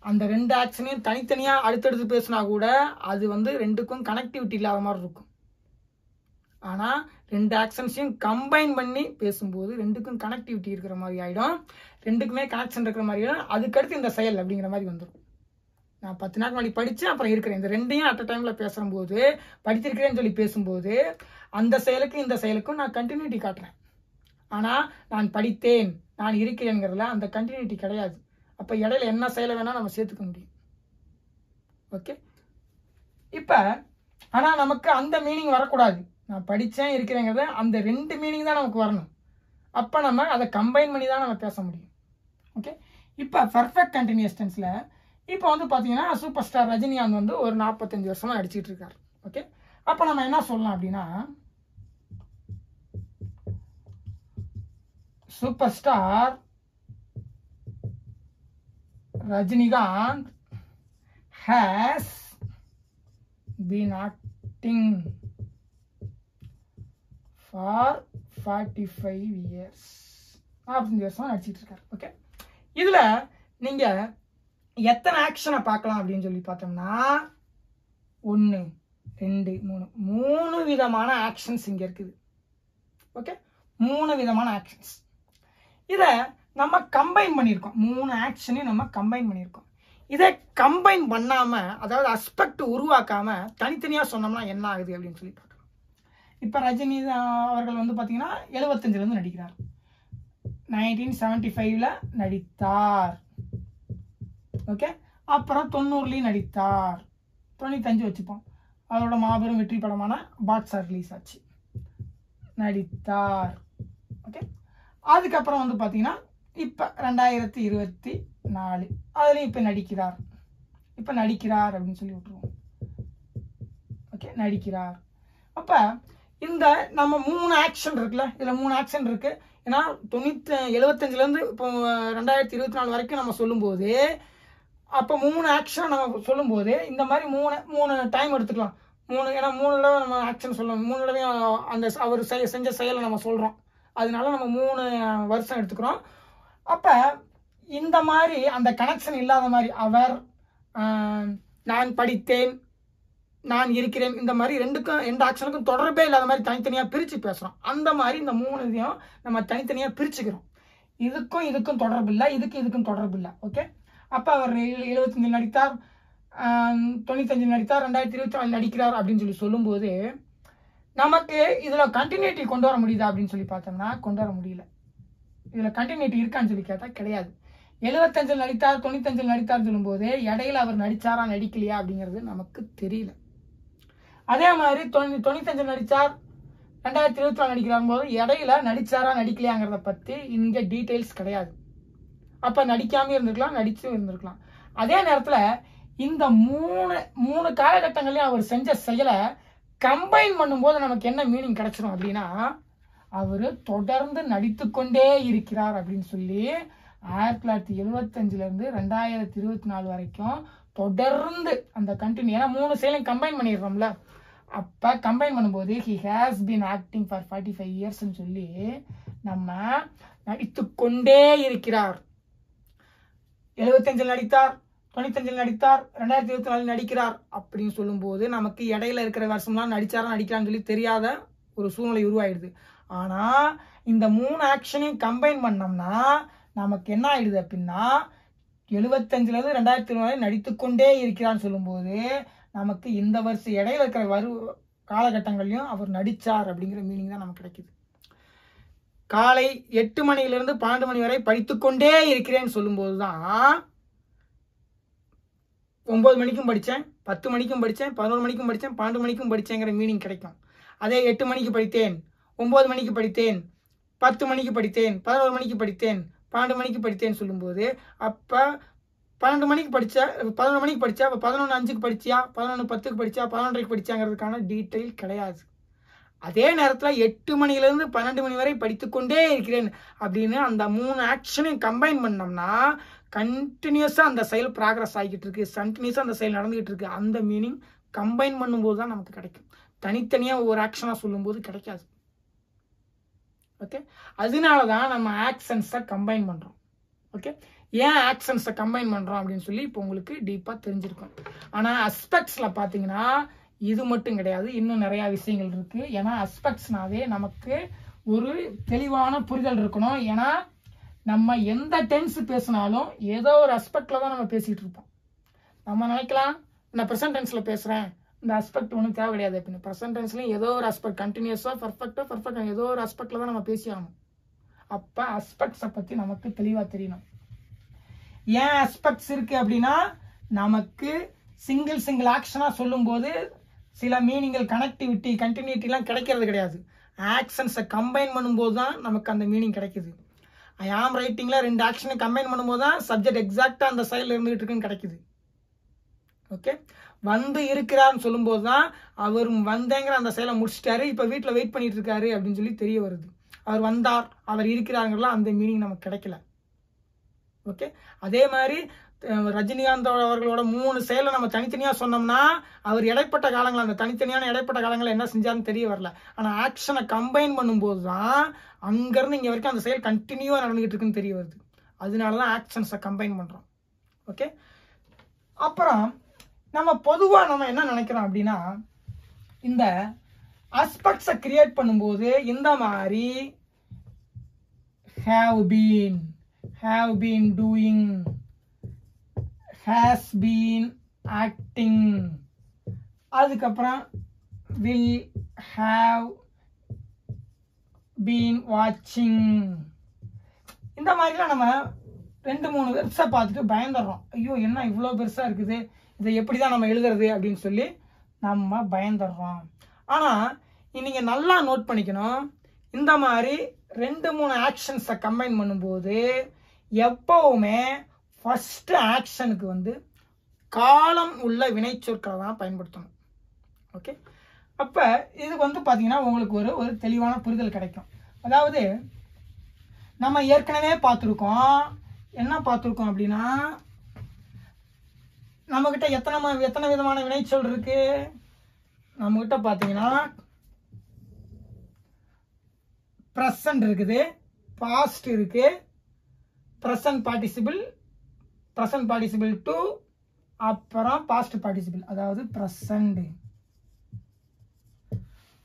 அந்த 2 ஆக்ஷனையும் தனித்தனியாக அடுத்தடுத்து பேசினா கூட அது 2க்கும் கனெக்டிவிட்டி இல்லாத மாதிரி இருக்கும். ஆனால் 2 ஆக்ஷன்ஸையும் கம்பைன் பண்ணி பேசும்போது 2க்கும் கனெக்டிவிட்டி இருக்கிற மாதிரி ஆகிடும், 2க்குமே கனெக்ஷன் இருக்கிற மாதிரி ஆகிடும். அதுக்கடுத்து இந்த செயல் அப்படிங்கிற மாதிரி வந்துடும். நான் 10 நாள் முன்னாடி படித்தேன் அப்புறம் இருக்கிறேன் இந்த 2ஐயும் அட் அ டைமில் பேசும்போது படித்திருக்கிறேன்னு சொல்லி பேசும்போது அந்த செயலுக்கும் இந்த செயலுக்கும் நான் கண்டினியூட்டி காட்டுறேன். ஆனால் நான் படித்தேன் நான் இருக்கிறேங்கிறதுல அந்த கண்டினியூட்டி கிடையாது. அப்போ இடையில என்ன செயலை வேணால் நம்ம சேர்த்துக்க முடியும். ஓகே, இப்போ ஆனால் நமக்கு அந்த மீனிங் வரக்கூடாது. நான் படித்தேன் இருக்கிறேங்கிறத அந்த 2 மீனிங் தான் நமக்கு வரணும். அப்போ நம்ம அதை கம்பைன் பண்ணி தான் நம்ம பேச முடியும். ஓகே, இப்போ பெர்ஃபெக்ட் கண்டினியூஸ் டென்ஸில் இப்போ பார்த்தீங்கன்னா சூப்பர் ஸ்டார் ரஜினிகாந்த் ஒரு 45 வருஷமா நடிச்சிட்டு இருக்காரு. ஓகே, அப்போ நம்ம என்ன சொல்லலாம் அப்படின்னா super star Rajinikanth has been acting for 45 years. 45 வருஷமா நடிச்சிட்டு இருக்காரு. ஓகே, இதுல நீங்க எத்தனை ஆக்ஷனை பார்க்கலாம் அப்படின்னு சொல்லி பார்த்தோம்னா 1 2 3 விதமான ஆக்ஷன்ஸ் இங்க இருக்குது. ஓகே, 3 விதமான ஆக்ஷன்ஸ். இதை நம்ம கம்பைன் பண்ணியிருக்கோம். 3 ஆக்ஷனையும் நம்ம கம்பைன் பண்ணியிருக்கோம். இதை கம்பைன் பண்ணாம அதாவது அஸ்பெக்ட் உருவாக்காம தனித்தனியா சொன்னோம்னா என்ன ஆகுது அப்படின்னு சொல்லி பார்க்கலாம். இப்போ ரஜினி அவர்கள் பார்த்தீங்கன்னா 75ல நடிக்கிறார். 1975ல நடித்தார். ஓகே, அப்புறம் 90லயும் நடித்தார். 95 வச்சுப்போம். அவரோட மாபெரும் வெற்றி படமான பாட்ஷா ரிலீஸ் ஆச்சு, நடித்தார். ஓகே, அதுக்கப்புறம் பார்த்தீங்கன்னா இப்போ 2024 அதுலேயும் இப்போ நடிக்கிறார் அப்படின்னு சொல்லி விட்டுருவோம். ஓகே, நடிக்கிறார். அப்போ இந்த நம்ம 3 ஆக்ஷன் இருக்குல்ல, இதில் 3 ஆக்ஷன் இருக்கு. ஏன்னா 75லேருந்து இப்போ 2024 வரைக்கும் நம்ம சொல்லும்போது அப்போ 3 ஆக்ஷன் நம்ம சொல்லும்போது இந்த மாதிரி 3 டைம் எடுத்துக்கலாம். 3 ஏன்னா 3 தடவை நம்ம ஆக்ஷன் சொல்லணும். 3 தடவையும் அந்த அவர் செஞ்ச செயலை நம்ம சொல்கிறோம். அதனால நம்ம 3 வருஷம் எடுத்துக்கிறோம். அப்போ இந்த மாதிரி அந்த கனெக்ஷன் இல்லாத மாதிரி அவர் நான் படித்தேன் நான் இருக்கிறேன் இந்த மாதிரி 2 ஆக்ஷனுக்கும் தொடர்பே இல்லாத மாதிரி தனித்தனியாக பிரித்து பேசுகிறோம். அந்த மாதிரி இந்த 3 இதையும் நம்ம தனித்தனியாக பிரிச்சுக்கிறோம். இதுக்கும் தொடர்பு இல்லை, இதுக்கும் தொடர்பு இல்லை. ஓகே, அப்போ அவர் 75 நடித்தார், 95 நடித்தார், 2024 நடிக்கிறார் அப்படின்னு சொல்லி சொல்லும்போது நமக்கு இதில் கண்டினியூட்டி கொண்டு வர முடியுதா அப்படின்னு சொல்லி பார்த்தோம்னா கொண்டு வர முடியல. இதில் கண்டினியூட்டி இருக்கான்னு சொல்லி கேட்டால் கிடையாது. 75 நடித்தார் 95 நடித்தார் சொல்லும்போது இடையில அவர் நடித்தாரா நடிக்கலையா அப்படிங்கிறது நமக்கு தெரியல. அதே மாதிரி 95 நடிச்சார், 2024 நடிக்கிறார் போது இடையில நடிச்சாரா நடிக்கலையாங்கிறத பத்தி இங்க டீடைல்ஸ் கிடையாது. அப்ப நடிக்காம இருந்திருக்கலாம், நடிச்சும் இருந்திருக்கலாம். அதே நேரத்துல இந்த மூணு காலகட்டங்களையும் அவர் செஞ்ச செயலை கம்பைன் பண்ணும்போது நமக்கு என்ன மீனிங் கிடைச்சிடும் அப்படின்னா, அவரு தொடர்ந்து நடித்து கொண்டே இருக்கிறார் அப்படின்னு சொல்லி 1975 இருந்து 2024 வரைக்கும் தொடர்ந்து அந்த கண்டினியூ. ஏன்னா 3 செயலையும் கம்பைன் பண்ணிடுறோம்ல, அப்ப கம்பைன் பண்ணும்போது he has been acting for 45 years சொல்லி நம்ம நடித்து கொண்டே இருக்கிறார். 75 நடித்தார், 95 நடித்தார், 2024 நடிக்கிறார் அப்படின்னு சொல்லும்போது நமக்கு இடையில இருக்கிற வருஷம்லாம் நடிச்சாரா நடிக்கிறான்னு சொல்லி தெரியாத ஒரு சூழ்நிலை உருவாயிடுது. ஆனா இந்த 3 ஆக்ஷனையும் கம்பைன் பண்ணோம்னா நமக்கு என்ன ஆயிடுது அப்படின்னா, 75 இருந்து 2024 நடித்துக்கொண்டே இருக்கிறான்னு சொல்லும்போது நமக்கு இந்த வருஷம் இடையில இருக்கிற காலகட்டங்களையும் அவர் நடிச்சார் அப்படிங்கிற மீனிங் தான் நமக்கு கிடைக்குது. காலை 8 மணியிலிருந்து 12 மணி வரை படித்துக்கொண்டே இருக்கிறேன்னு சொல்லும்போது தான் 9 மணிக்கும் படித்தேன், 10 மணிக்கும் படித்தேன், 11 மணிக்கும் படித்தேன், 12 மணிக்கும் படித்தேங்கிற மீனிங் கிடைக்கும். அதே 8 மணிக்கு படித்தேன், 9 மணிக்கு படித்தேன், 10 மணிக்கு படித்தேன், 11 மணிக்கு படித்தேன், 12 மணிக்கு படித்தேன்னு சொல்லும்போது அப்போ 12 மணிக்கு படித்தா 11 மணிக்கு படித்தா அப்போ 11:05க்கு படிச்சியா, 11:10க்கு படித்தா, 11:30க்கு படித்தாங்கிறதுக்கான டீட்டெயில் கிடையாது. அதே நேரத்தில் 8 மணிலேருந்து 12 மணி வரை படித்துக்கொண்டே இருக்கிறேன் அப்படின்னு அந்த 3 ஆக்ஷனையும் கம்பைன் பண்ணோம்னா கண்டினியூஸாக அந்த செயல் ப்ராக்ரஸ் ஆகிக்கிட்டு இருக்கு, கண்டினியூஸாக அந்த செயல் நடந்துகிட்டு இருக்கு. அந்த மீனிங் கம்பைன் பண்ணும்போது தான் நமக்கு கிடைக்கும். தனித்தனியாக ஒவ்வொரு ஆக்ஷனாக சொல்லும்போது கிடைக்காது. ஓகே, அதனால தான் நம்ம ஆக்ஷன்ஸை கம்பைன் பண்ணுறோம். ஓகே, ஏன் ஆக்ஷன்ஸை கம்பைன் பண்ணுறோம் அப்படின்னு சொல்லி இப்போ உங்களுக்கு டீப்பாக தெரிஞ்சிருக்கும். ஆனால் அஸ்பெக்ட்ஸில் பார்த்தீங்கன்னா இது மட்டும் கிடையாது, இன்னும் நிறையா விஷயங்கள் இருக்குது. ஏன்னா அஸ்பெக்ட்ஸ்னாவே நமக்கு ஒரு தெளிவான புரிதல் இருக்கணும். ஏன்னா நம்ம எந்த டென்ஸ் பேசினாலும் ஏதோ ஒரு அஸ்பெக்டில் தான் நம்ம பேசிகிட்டு இருப்போம். நம்ம நினைக்கலாம் நான் ப்ரெசன்ட் டென்ஸில் பேசுகிறேன், இந்த அஸ்பெக்ட் ஒன்றும் தேவை கிடையாது அப்படின்னு. ப்ரெசன்ட் டென்ஸ்லையும் ஏதோ ஒரு அஸ்பெக்ட் கண்டினியூஸாக பர்ஃபெக்டாக ஏதோ ஒரு அஸ்பெக்டில் தான் நம்ம பேசி ஆகணும். அப்போ அஸ்பெக்ட்ஸை பற்றி நமக்கு தெளிவாக தெரியணும். ஏன் அஸ்பெக்ட்ஸ் இருக்குது அப்படின்னா நமக்கு சிங்கிள் ஆக்ஷனாக சொல்லும்போது சில மீனிங்கள் கனெக்டிவிட்டி கண்டினியூட்டிலாம் கிடைக்கிறது கிடையாது. ஆக்ஷன்ஸை கம்பைன் பண்ணும்போது தான் நமக்கு அந்த மீனிங் கிடைக்குது. ஐ ஆம் ரைட்டிங்கில் 2 ஆக்ஷனை கம்பைன் பண்ணும்போது தான் சப்ஜெக்ட் எக்ஸாக்டாக அந்த சைடில் இருந்துகிட்டு இருக்குன்னு கிடைக்குது. ஓகே, வந்து இருக்கிறார்னு சொல்லும்போது தான் அவர் வந்தேங்கிற அந்த செயலை முடிச்சிட்டாரு, இப்போ வீட்டில் வெயிட் பண்ணிட்டு இருக்காரு அப்படின்னு சொல்லி தெரிய வருது. அவர் வந்தார், அவர் இருக்கிறாருங்கலாம் அந்த மீனிங் நமக்கு கிடைக்கல. ஓகே, அதே மாதிரி ரஜினிகாந்த் அவர்களோட 3 செயலை நம்ம தனித்தனியாக சொன்னோம்னா அவர் இடைப்பட்ட காலங்கள் அந்த தனித்தனியான இடைப்பட்ட காலங்களில் என்ன செஞ்சாருன்னு தெரிய வரல. ஆனால் ஆக்ஷனை கம்பைன் பண்ணும்போது தான் அங்கேருந்து இங்கே வரைக்கும் அந்த செயல் கண்டினியூவாக நடந்துகிட்டு இருக்குன்னு தெரிய வருது. அதனால தான் ஆக்ஷன்ஸை கம்பைன் பண்ணுறோம். ஓகே, அப்புறம் நம்ம பொதுவாக நம்ம என்ன நினைக்கிறோம் அப்படின்னா, இந்த அஸ்பெக்ட்ஸை கிரியேட் பண்ணும்போது இந்த மாதிரி have been doing, has been acting, அதுக்கப்புறம் will have been watching, இந்த மாதிரிலாம் நம்ம 2-3 வெர்ஸை பார்த்துட்டு பயந்துடுறோம். ஐயோ என்ன இவ்வளோ பெருசாக இருக்குது, இதை எப்படி தான் நம்ம எழுதுறது அப்படின்னு சொல்லி நம்ம பயந்துடுறோம். ஆனால் நீங்கள் நல்லா நோட் பண்ணிக்கணும், இந்த மாதிரி 2-3 ஆக்ஷன்ஸை கம்பைன் பண்ணும்போது எப்பவுமே ஃபர்ஸ்ட் ஆக்ஷனுக்கு வந்து காலம் உள்ள வினைச்சொற்களை தான் பயன்படுத்தணும். ஓகே, அப்போ இது வந்து பார்த்தீங்கன்னா உங்களுக்கு ஒரு தெளிவான புரிதல் கிடைக்கும். அதாவது நம்ம ஏற்கனவே பார்த்துருக்கோம், என்ன பார்த்துருக்கோம் அப்படின்னா நம்மக்கிட்ட எத்தனை விதமான வினைச்சொல் இருக்கு. நம்மகிட்ட பார்த்தீங்கன்னா ப்ரெசன்ட் இருக்குது, பாஸ்ட் இருக்கு, ப்ரெசன்ட் பார்ட்டிசிபிள் டு, அப்புறம் பாஸ்ட் பார்ட்டிசிபிள் அதாவது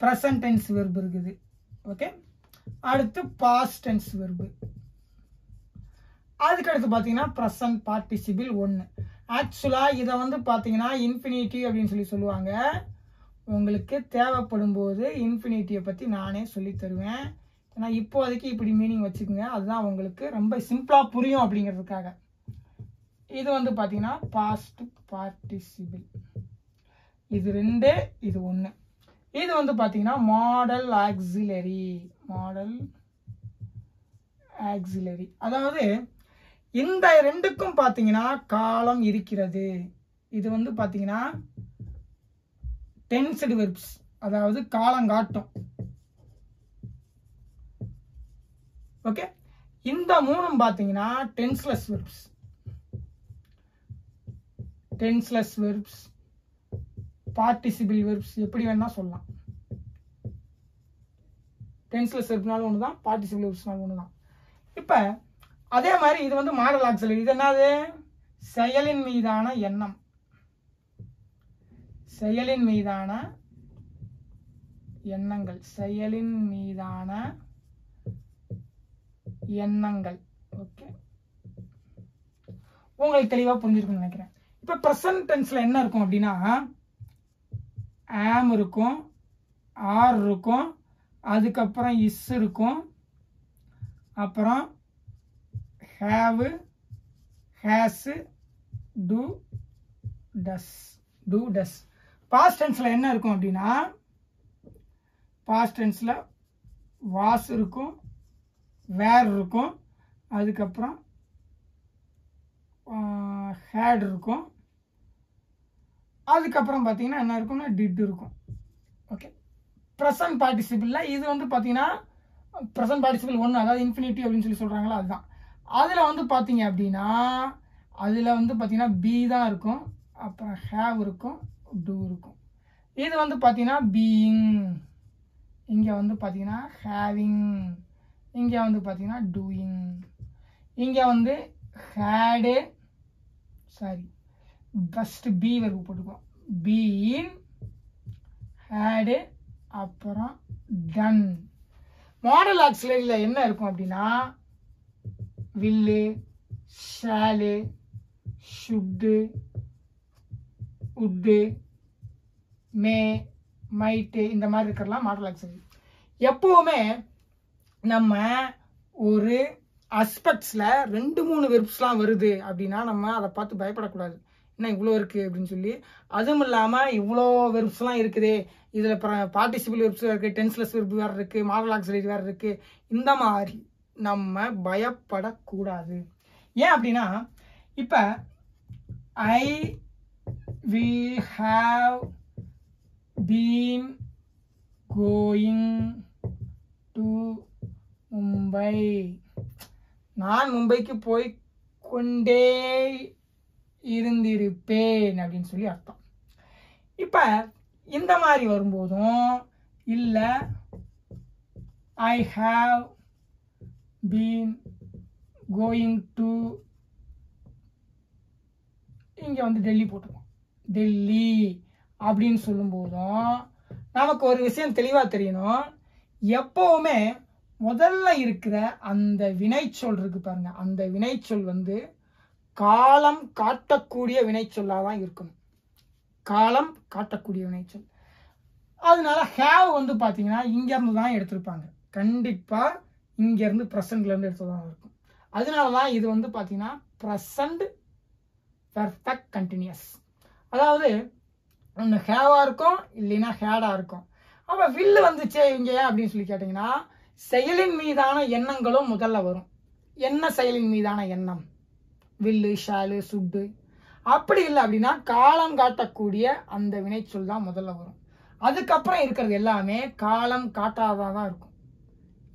ப்ரெசன்ட் டென்ஸ் வெர்பு இருக்குது. ஓகே, அடுத்து பாஸ்ட் டென்ஸ் வெர்பு, அதுக்கு அடுத்து பார்த்தீங்கன்னா ப்ரெசன்ட் பார்ட்டிசிபிள் 1. ஆக்சுவலாக இதை வந்து பார்த்தீங்கன்னா இன்ஃபினிட்டிவ் அப்படின்னு சொல்லி சொல்லுவாங்க. உங்களுக்கு தேவைப்படும் போது இன்ஃபினிட்டியை பற்றி நானே சொல்லி தருவேன். ஏன்னா இப்போதைக்கு இப்படி மீனிங் வச்சுக்கோங்க, அதுதான் உங்களுக்கு ரொம்ப சிம்பிளாக புரியும் அப்படிங்கிறதுக்காக. இது வந்து பார்த்தீங்கன்னா பாஸ்ட் பார்ட்டிசிபிள். இது 2, இது 1. இது வந்து பார்த்தீங்கன்னா மாடல் ஆக்சிலரி. அதாவது இந்த 2க்கும் பார்த்தீங்கன்னா காலம் இருக்கிறது. இது வந்து பார்த்தீங்கன்னா டென்ஸ்டு வெர்ப்ஸ், அதாவது காலம் காட்டும். ஓகே, இந்த 3ம் பார்த்தீங்கன்னா டென்ஸ்லெஸ் வெர்ப்ஸ், பார்ட்டிசிபிள் வெர்ப்ஸ், எப்படி வேணா சொல்லலாம். டென்ஸ்லெஸ் வெர்ப்னாலும் ஒன்று தான், பார்ட்டிசிபிள் வெர்ப்ஸ்னாலும் ஒன்று தான். இப்போ அதே மாதிரி இது வந்து மாடல் ஆக்சிலரி. இது என்னது? செயலின் மீதான எண்ணம், செயலின் மீதான எண்ணங்கள், செயலின் மீதான எண்ணங்கள். ஓகே, உங்களுக்கு தெளிவாக புரிஞ்சிருக்கும்னு நினைக்கிறேன். இப்போ ப்ரெசன்ட் டென்ஸ்ல என்ன இருக்கும் அப்படின்னா ஆம் இருக்கும், ஆர் இருக்கும், அதுக்கப்புறம் இஸ் இருக்கும், அப்புறம் have, has, do, does. Past டென்ஸ்ல என்ன இருக்கும் அப்படின்னா பாஸ்ட் டென்ஸ்ல வாஸ் இருக்கும், வேர் இருக்கும், அதுக்கப்புறம் ஹேட் இருக்கும், அதுக்கப்புறம் பார்த்தீங்கன்னா என்ன இருக்கும்னா டிட் இருக்கும். ஓகே, ப்ரெசன்ட் பார்ட்டிசிபிள்ல இது வந்து பார்த்தீங்கன்னா ப்ரெசன்ட் பார்ட்டிசிபிள் 1, அதாவது இன்ஃபினிட்டிவ் அப்படின்னு சொல்லி சொல்கிறாங்களா, அதுதான். அதில் வந்து பார்த்தீங்க அப்படின்னா அதில் வந்து பார்த்தீங்கன்னா பி தான் இருக்கும், அப்புறம் ஹேவ் இருக்கும், டூ இருக்கும். இது வந்து பார்த்தீங்கன்னா பீயிங், இங்கே வந்து பார்த்தீங்கன்னா ஹேவிங், இங்கே வந்து பார்த்தீங்கன்னா டூயிங், இங்கே வந்து ஹேடு, சாரி ஃபஸ்ட்டு பி வரைக்கு போட்டுக்குவோம், பீன், ஹேடு, அப்புறம் டன். மாடல் ஆக்சிலரியில் என்ன இருக்கும் அப்படின்னா வில்லு, ஷாலு, ஷுட்டு, உட்டு, மே, மைட்டு, இந்த மாதிரி இருக்கிறலாம் மாடல் ஆக்சிலரி. எப்போவுமே நம்ம ஒரு அஸ்பெக்ட்ஸில் 2-3 வெர்ப்ஸ்லாம் வருது அப்படின்னா நம்ம அதை பார்த்து பயப்படக்கூடாது. என்ன இவ்வளோ இருக்குது அப்படின்னு சொல்லி. அதுவும் இல்லாமல் இவ்வளோ வெர்ப்ஸ்லாம் இருக்குது, இதில் பார்ட்டிசிபிள் வெர்ப்ஸ் இருக்குது, டென்ஸ்லெஸ் வெர்ப் வேறு இருக்குது, மாடல் ஆக்சிலரி வேறு இருக்குது, இந்த மாதிரி நம்ம பயப்படக்கூடாது. ஏன் அப்படின்னா இப்போ I will have been going to Mumbai, நான் மும்பைக்கு போய் கொண்டே இருந்திருப்பேன் அப்படின்னு சொல்லி அர்த்தம். இப்போ இந்த மாதிரி வரும்போதும் இல்லை I have been going to, இங்கே வந்து டெல்லி போட்டுருக்கோம், டெல்லி அப்படின்னு சொல்லும்போதும் நமக்கு ஒரு விஷயம் தெளிவாக தெரியணும். எப்போவுமே முதல்ல இருக்கிற அந்த வினைச்சொல் இருக்கு பாருங்க, அந்த வினைச்சொல் வந்து காலம் காட்டக்கூடிய வினைச்சொல்லாக தான் இருக்கணும், காலம் காட்டக்கூடிய வினைச்சொல். அதனால ஹேவ் வந்து பார்த்தீங்கன்னா இங்கேருந்து தான் எடுத்திருப்பாங்க, கண்டிப்பாக இங்கேருந்து ப்ரெசண்ட்லேருந்து எடுத்து தான் இருக்கும். அதனால தான் இது வந்து பார்த்தீங்கன்னா ப்ரெசண்ட் பெர்ஃபெக்ட் கண்டினியூஸ், அதாவது ஒன்று ஹேவாக இருக்கும் இல்லைன்னா ஹேடாக இருக்கும். அப்போ வில்லு வந்துச்சே இங்க அப்படின்னு சொல்லி கேட்டிங்கன்னா செயலின் மீதான எண்ணங்களும் முதல்ல வரும். என்ன செயலின் மீதான எண்ணம்? வில்லு, ஷாலு, சுட்டு. அப்படி இல்லை அப்படின்னா காலம் காட்டக்கூடிய அந்த வினைச்சொல் தான் முதல்ல வரும். அதுக்கப்புறம் இருக்கிறது எல்லாமே காலம் காட்டாதான் இருக்கும்.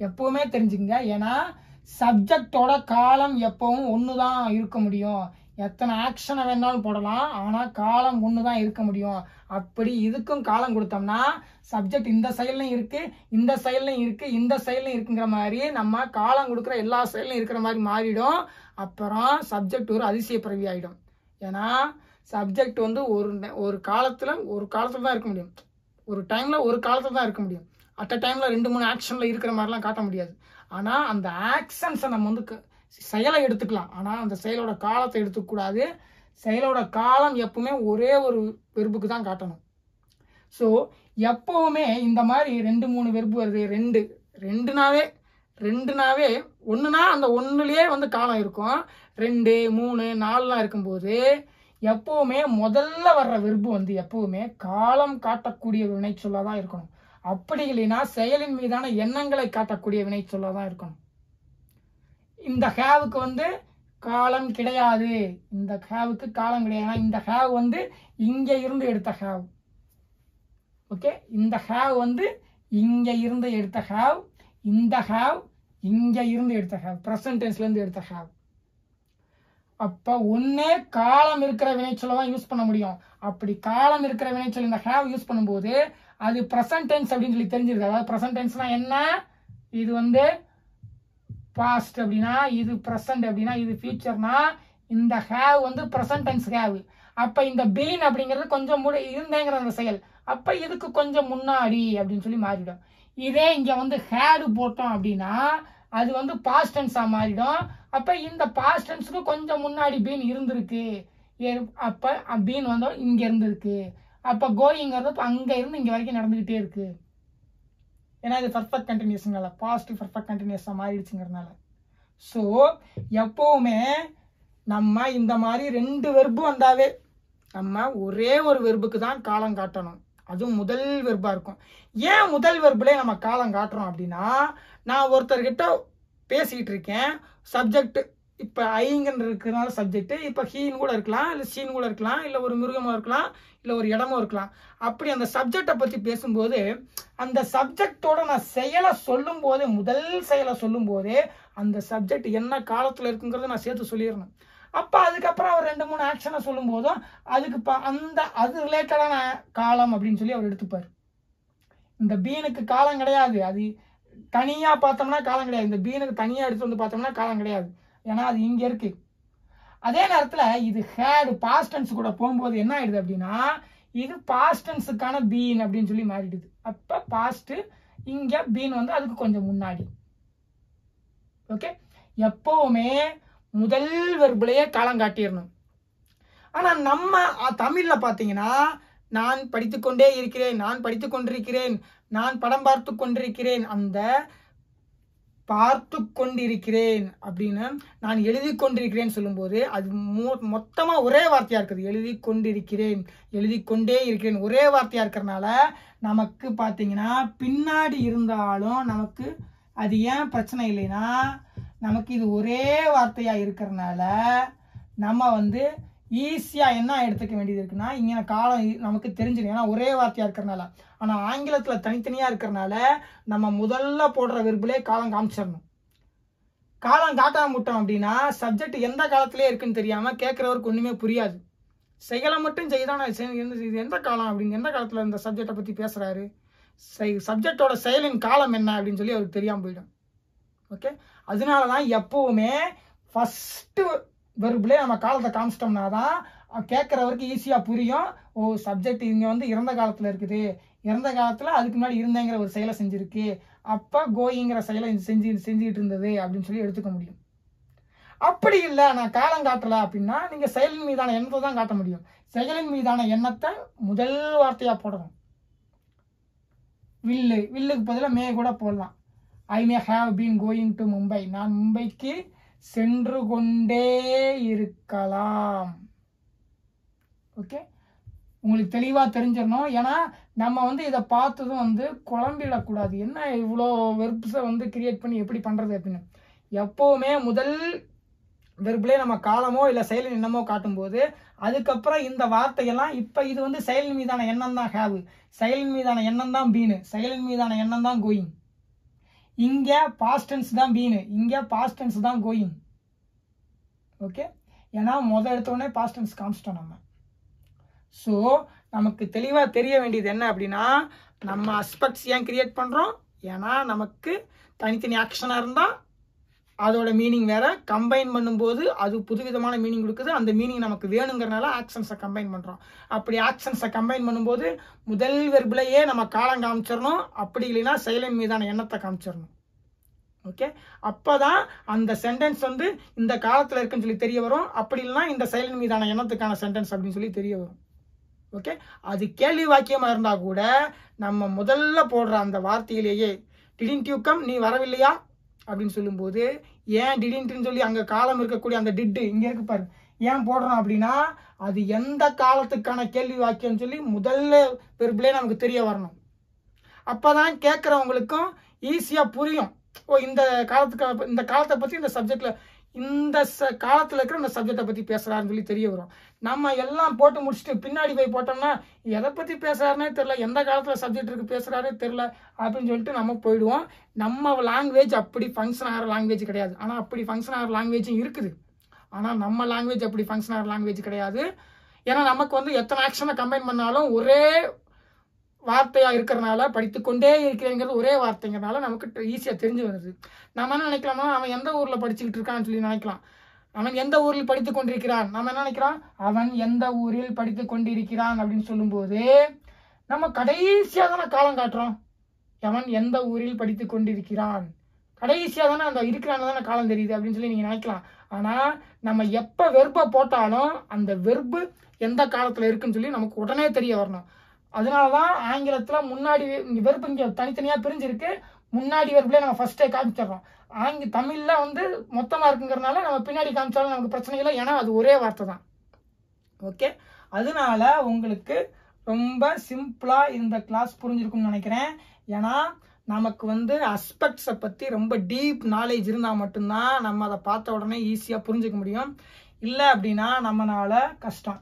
எப்பவுமே தெரிஞ்சுங்க. ஏன்னா சப்ஜெக்டோட காலம் எப்பவும் ஒன்று தான் இருக்க முடியும். எத்தனை ஆக்ஷனை வேணாலும் போடலாம், ஆனால் காலம் ஒன்று தான் இருக்க முடியும். அப்படி இதுக்கும் காலம் கொடுத்தோம்னா சப்ஜெக்ட் இந்த செயல்லையும் இருக்கு, இந்த செயல்லையும் இருக்கு, இந்த செயல்லையும் இருக்குங்கிற மாதிரி நம்ம காலம் கொடுக்குற எல்லா செயல்லையும் இருக்கிற மாதிரி மாறிடும். அப்புறம் சப்ஜெக்ட் ஒரு அதிசய பிறவி ஆகிடும். ஏன்னா சப்ஜெக்ட் வந்து ஒரு காலத்தில் தான் இருக்க முடியும், ஒரு டைமில் ஒரு காலத்தில் தான் இருக்க முடியும். அட் அ டைமில் 2-3 ஆக்ஷனில் இருக்கிற மாதிரிலாம் காட்ட முடியாது. ஆனால் அந்த ஆக்ஷன்ஸை நம்ம வந்து செயலை எடுத்துக்கலாம், ஆனால் அந்த செயலோட காலத்தை எடுத்துக்கூடாது. செயலோட காலம் எப்பவுமே ஒரே ஒரு வெர்புக்கு தான் காட்டணும். ஸோ எப்பவுமே இந்த மாதிரி 2-3 வெர்பு வருது, ரெண்டுனாவே ஒன்றுனா அந்த ஒன்றுலேயே வந்து காலம் இருக்கும். 2, 3, 4லாம் இருக்கும்போது எப்பவுமே முதல்ல வர்ற வெர்பு வந்து எப்பவுமே காலம் காட்டக்கூடிய வினை சொல்லதான் இருக்கணும். அப்படி இல்லைன்னா செயலின் மீதான எண்ணங்களை காட்டக்கூடிய வினை சொல்லதான் இருக்கணும். இந்த ஹேவுக்கு வந்து காலம் கிடையாது, இந்த ஹேவுக்கு காலம் கிடையாது. இந்த ஹேவ் வந்து இங்க இருந்து எடுத்த ஹேவ். ஓகே, இந்த ஹேவ் வந்து இங்க இருந்து எடுத்த ஹேவ், இந்த ஹேவ் இங்க இருந்து எடுத்த ஹேவ், பிரசன்ட் டென்ஸ்ல இருந்து எடுத்த ஹேவ். அப்ப ஒன்னே காலம் இருக்கிற வினைச்சொல்ல தான் யூஸ் பண்ண முடியும். அப்படி காலம் இருக்கிற வினைச்சொல் இந்த ஹேவ் யூஸ் பண்ணும்போது அது பிரசன்ட் டென்ஸ் அப்படின்னு சொல்லி தெரிஞ்சிருக்கு. அதாவது பிரசன்ட் டென்ஸ்னா என்ன, இது வந்து பாஸ்ட் அப்படின்னா இது பிரசன்ட் அப்படின்னா இது ஃபியூச்சர்னா இந்த ஹேவ் வந்து பிரசன்ட் டென்ஸ் ஹேவ். அப்ப இந்த பீன் அப்படிங்கிறது கொஞ்சம் இருந்தேங்கிற அந்த செயல், அப்ப இதுக்கு கொஞ்சம் முன்னாடி அப்படின்னு சொல்லி மாறிடும். இதே இங்க வந்து ஹேடு போட்டோம் அப்படின்னா அது வந்து பாஸ்ட் டென்ஸா மாறிடும். அப்ப இந்த பாஸ்ட் டென்ஸ்க்கு கொஞ்சம் முன்னாடி பீன் இருந்திருக்கு, அப்ப பீன் வந்து இங்க இருந்திருக்கு. அப்ப கோயிங்கிறது அங்க இருந்து இங்க வரைக்கும் நடந்துகிட்டே இருக்கு. ஏன்னா இது பர்ஃபெக்ட் கண்டினியூஸ்னால, பாஸ்ட் பர்ஃபெக்ட் கண்டினியூஸா மாறிடுச்சுங்கிறதுனால. ஸோ எப்பவுமே நம்ம இந்த மாதிரி 2 வெர்பு வந்தாவே நம்ம ஒரே ஒரு வெர்புக்கு தான் காலம் காட்டணும். அதுவும் முதல் வெர்பா இருக்கும். ஏன் முதல் வெர்புலே நம்ம காலம் காட்டுறோம் அப்படின்னா, நான் ஒருத்தர்கிட்ட பேசிக்கிட்டு இருக்கேன், சப்ஜெக்ட் இப்போ ஐங்கன்னு இருக்கிறதுனால சப்ஜெக்ட், இப்போ ஹீன்னு கூட இருக்கலாம், இல்லை சீன் கூட இருக்கலாம், இல்லை ஒரு மிருகமும் இருக்கலாம், இல்லை ஒரு இடமும் இருக்கலாம். அப்படி அந்த சப்ஜெக்டை பற்றி பேசும்போது அந்த சப்ஜெக்டோட நான் செயலை சொல்லும் போது, முதல் செயலை சொல்லும் போது அந்த சப்ஜெக்ட் என்ன காலத்தில் இருக்குங்கிறத நான் சேர்த்து சொல்லிடணும். அப்போ அதுக்கப்புறம் அவர் 2-3 ஆக்ஷனை சொல்லும் போதும் அதுக்கு அது ரிலேட்டடான காலம் அப்படின்னு சொல்லி அவர் எடுத்துப்பார். இந்த பீனுக்கு காலம் கிடையாது, அது தனியா பார்த்தோம்னா காலம் கிடையாது. இந்த பீனுக்கு தனியா எடுத்து வந்து பார்த்தோம்னா காலம் கிடையாது, ஏன்னா அது இங்க இருக்கு. அதே நேரத்துல இது ஹேட் பாஸ்ட் டென்ஸ் கூட போகும்போது என்ன ஆயிடுது அப்படின்னா, இது பாஸ்ட் டென்ஸுக்கான பீன் அப்படின்னு சொல்லி மாறிடுது. அப்ப பாஸ்ட் இங்க பீன் வந்து அதுக்கு கொஞ்சம் முன்னாடி. ஓகே, எப்பவுமே முதல் வெர்புலையே காலம் காட்டிடணும். ஆனா நம்ம தமிழ்ல பாத்தீங்கன்னா, நான் படித்துக்கொண்டே இருக்கிறேன், நான் படித்துக் கொண்டிருக்கிறேன், நான் படம் பார்த்து கொண்டிருக்கிறேன், அந்த பார்த்து கொண்டிருக்கிறேன் அப்படின்னு நான் எழுதி கொண்டிருக்கிறேன் சொல்லும்போது அது மொத்தமா ஒரே வார்த்தையா இருக்குது. எழுதி கொண்டிருக்கிறேன், எழுதி கொண்டே இருக்கிறேன், ஒரே வார்த்தையா இருக்கிறதுனால நமக்கு பாத்தீங்கன்னா பின்னாடி இருந்தாலும் நமக்கு அது ஏன் பிரச்சனை இல்லைன்னா, நமக்கு இது ஒரே வார்த்தையா இருக்கிறதுனால நம்ம வந்து ஈஸியா என்ன எடுத்துக்க வேண்டியது இருக்குன்னா, இங்க காலம் நமக்கு தெரிஞ்சிடும், ஏன்னா ஒரே வார்த்தையா இருக்கிறதுனால. ஆனா ஆங்கிலத்துல தனித்தனியா இருக்கிறதுனால நம்ம முதல்ல போடுற வெர்புலே காலம் காமிச்சிடணும். காலம் காட்டாம விட்டோம் அப்படின்னா சப்ஜெக்ட் எந்த காலத்திலே இருக்குன்னு தெரியாம கேட்கிறவருக்கு ஒண்ணுமே புரியாது. செயலை மட்டும் செய்தான் இது எந்த காலம் அப்படின்னு, எந்த காலத்துல இந்த சப்ஜெக்டை பத்தி பேசுறாரு, சப்ஜெக்டோட செயலின் காலம் என்ன அப்படின்னு சொல்லி அவருக்கு தெரியாம போயிடும். ஓகே, அதனாலதான் எப்பவுமே ஃபர்ஸ்ட் வெர்புலே நம்ம காலத்தை காமிச்சிட்டோம்னா தான் கேட்கறவருக்கு ஈஸியா புரியும். ஓ, சப்ஜெக்ட் இங்க வந்து இறந்த காலத்துல இருக்குது, இறந்த காலத்துல அதுக்கு முன்னாடி இருந்தேங்கிற ஒரு செயலை செஞ்சிருக்கு, அப்ப கோயிங்கிற செயலை செஞ்சுட்டு இருந்தது அப்படின்னு சொல்லி எடுத்துக்க முடியும். அப்படி இல்லை, நான் காலம் காட்டல அப்படின்னா நீங்க செயலின் மீதான எண்ணத்தை தான் காட்ட முடியும். செயலின் மீதான எண்ணத்தை முதல் வார்த்தையா போடணும். வில்லுக்கு பதிலாக மே கூட போடலாம். I may have been going to Mumbai, நான் மும்பைக்கு சென்று கொண்டே இருக்கலாம். ஓகே, உங்களுக்கு தெளிவா தெரிஞ்சிடணும். ஏன்னா நம்ம வந்து இதை பார்த்ததும் வந்து குழம்பிடக்கூடாது, என்ன இவ்வளோ வெர்ப்ஸை வந்து கிரியேட் பண்ணி எப்படி பண்றது அப்படின்னு. எப்பவுமே முதல் வெர்பிலே நம்ம காலமோ இல்லை செயலின் எண்ணமோ காட்டும் போது அதுக்கப்புறம் இந்த வார்த்தையெல்லாம், இப்ப இது வந்து செயலின் மீதான எண்ணம் தான் ஹேவ், செயலின் மீதான எண்ணம் தான் பீனு, செயலின் மீதான எண்ணம் தான் கோயிங். இங்க பாஸ்ட் டென்ஸ் தான் பீனு, இங்க பாஸ்ட் டென்ஸ் தான் கோயிங். ஓகே, ஏன்னா எடுத்த உடனே பாஸ்ட் டென்ஸ் காமிச்சிட்டோம் நம்ம. ஸோ நமக்கு தெளிவா தெரிய வேண்டியது என்ன அப்படின்னா, நம்ம அஸ்பெக்ட்ஸ் ஏன் கிரியேட் பண்றோம், ஏன்னா நமக்கு தனித்தனி ஆக்ஷனா இருந்தா அதோட மீனிங் வேற, கம்பைன் பண்ணும்போது அது புதுவிதமான மீனிங் கொடுக்குது. அந்த மீனிங் நமக்கு வேணுங்கிறனால ஆக்ஷன்ஸை கம்பைன் பண்றோம். அப்படி ஆக்ஷன்ஸை கம்பைன் பண்ணும்போது முதல் வெர்பிலேயே நம்ம காலம் காமிச்சிடணும், அப்படி இல்லைன்னா செயலின் மீதான எண்ணத்தை காமிச்சிடணும். ஓகே, அப்பதான் அந்த சென்டென்ஸ் வந்து இந்த காலத்துல இருக்குன்னு சொல்லி தெரிய வரும். அப்படி இல்லைன்னா இந்த செயலின் மீதான எண்ணத்துக்கான சென்டென்ஸ் அப்படின்னு சொல்லி தெரிய வரும். ஓகே, அது கேள்வி வாக்கியமா இருந்தா கூட நம்ம முதல்ல போடுற அந்த வார்த்தையிலேயே டிடின்ட் யூ கம், நீ வரவில்லையா அப்படின்னு சொல்லும்போது, ஏன் டிடின்ட்னு சொல்லி அங்க காலம் இருக்கக்கூடிய அந்த டிட் இங்க இருக்கு பாரு, ஏன் போடுறோம் அப்படின்னா அது எந்த காலத்துக்கான கேள்வி வாக்கியம்னு சொல்லி முதல்ல வெர்பிலே நமக்கு தெரிய வரணும். அப்பதான் கேட்குறவங்களுக்கும் ஈஸியாக புரியும். ஓ இந்த காலத்தை பற்றி இந்த சப்ஜெக்டில் இந்த காலத்தில் இருக்கிற இந்த சப்ஜெக்டை பற்றி பேசுகிறாருன்னு சொல்லி தெரிய வரும். நம்ம எல்லாம் போட்டு முடிச்சுட்டு பின்னாடி போய் போட்டோம்னா எதை பற்றி பேசுகிறாருனே தெரில, எந்த காலத்தில் சப்ஜெக்ட் இருக்குது பேசுகிறாரே தெரில அப்படின்னு சொல்லிட்டு நம்ம போயிடுவோம். நம்ம லாங்குவேஜ் அப்படி ஃபங்க்ஷன் ஆகிற லாங்குவேஜ் கிடையாது. ஆனால் அப்படி ஃபங்க்ஷன் ஆகிற லாங்குவேஜும் இருக்குது. ஆனால் நம்ம லாங்குவேஜ் அப்படி ஃபங்க்ஷன் ஆகிற லாங்குவேஜ் கிடையாது. ஏன்னா நமக்கு வந்து எத்தனை ஆக்ஷனை கம்பைன் பண்ணாலும் ஒரே வார்த்தையாக இருக்கிறனால, படித்துக்கொண்டே இருக்கிறேங்கிறது ஒரே வார்த்தைங்கிறனால நமக்கு ஈஸியாக தெரிஞ்சு வருது. நம்ம என்ன நினைக்கலாமா, அவன் எந்த ஊரில் படிச்சுக்கிட்டு இருக்கான்னு சொல்லி நினைக்கலாம். அவன் எந்த ஊரில் படித்து கொண்டிருக்கிறான், நம்ம என்ன நினைக்கிறோம், அவன் எந்த ஊரில் படித்து கொண்டிருக்கிறான் அப்படின்னு சொல்லும்போது நம்ம கடைசியாக தானே காலம் காட்டுறோம். அவன் எந்த ஊரில் படித்து கொண்டிருக்கிறான், கடைசியாக தானே அந்த இருக்கிறான்னு தானே காலம் தெரியுது அப்படின்னு சொல்லி நீங்கள் நினைக்கலாம். ஆனால் நம்ம எப்போ வெர்பை போட்டாலும் அந்த வெர்பு எந்த காலத்தில் இருக்குன்னு சொல்லி நமக்கு உடனே தெரிய வரணும். அதனால தான் ஆங்கிலத்தில் முன்னாடி வெர்பு இங்கே தனித்தனியாக பிரிஞ்சிருக்கு. முன்னாடி வெர்பிலே நம்ம ஃபர்ஸ்டே காமிச்சிடுறோம். தமிழில் வந்து மொத்தமாக இருக்குங்கிறதுனால நம்ம பின்னாடி காமிச்சாலும் நமக்கு பிரச்சனை இல்லை. ஏன்னா அது ஒரே வார்த்தை தான். ஓகே, அதனால உங்களுக்கு ரொம்ப சிம்பிளாக இந்த கிளாஸ் புரிஞ்சிருக்கும்னு நினைக்கிறேன். ஏன்னா நமக்கு வந்து அஸ்பெக்ட்ஸை பற்றி ரொம்ப டீப் நாலேஜ் இருந்தால் மட்டும்தான் நம்ம அதை பார்த்த உடனே ஈஸியாக புரிஞ்சுக்க முடியும். இல்லை அப்படின்னா நம்மளால கஷ்டம்.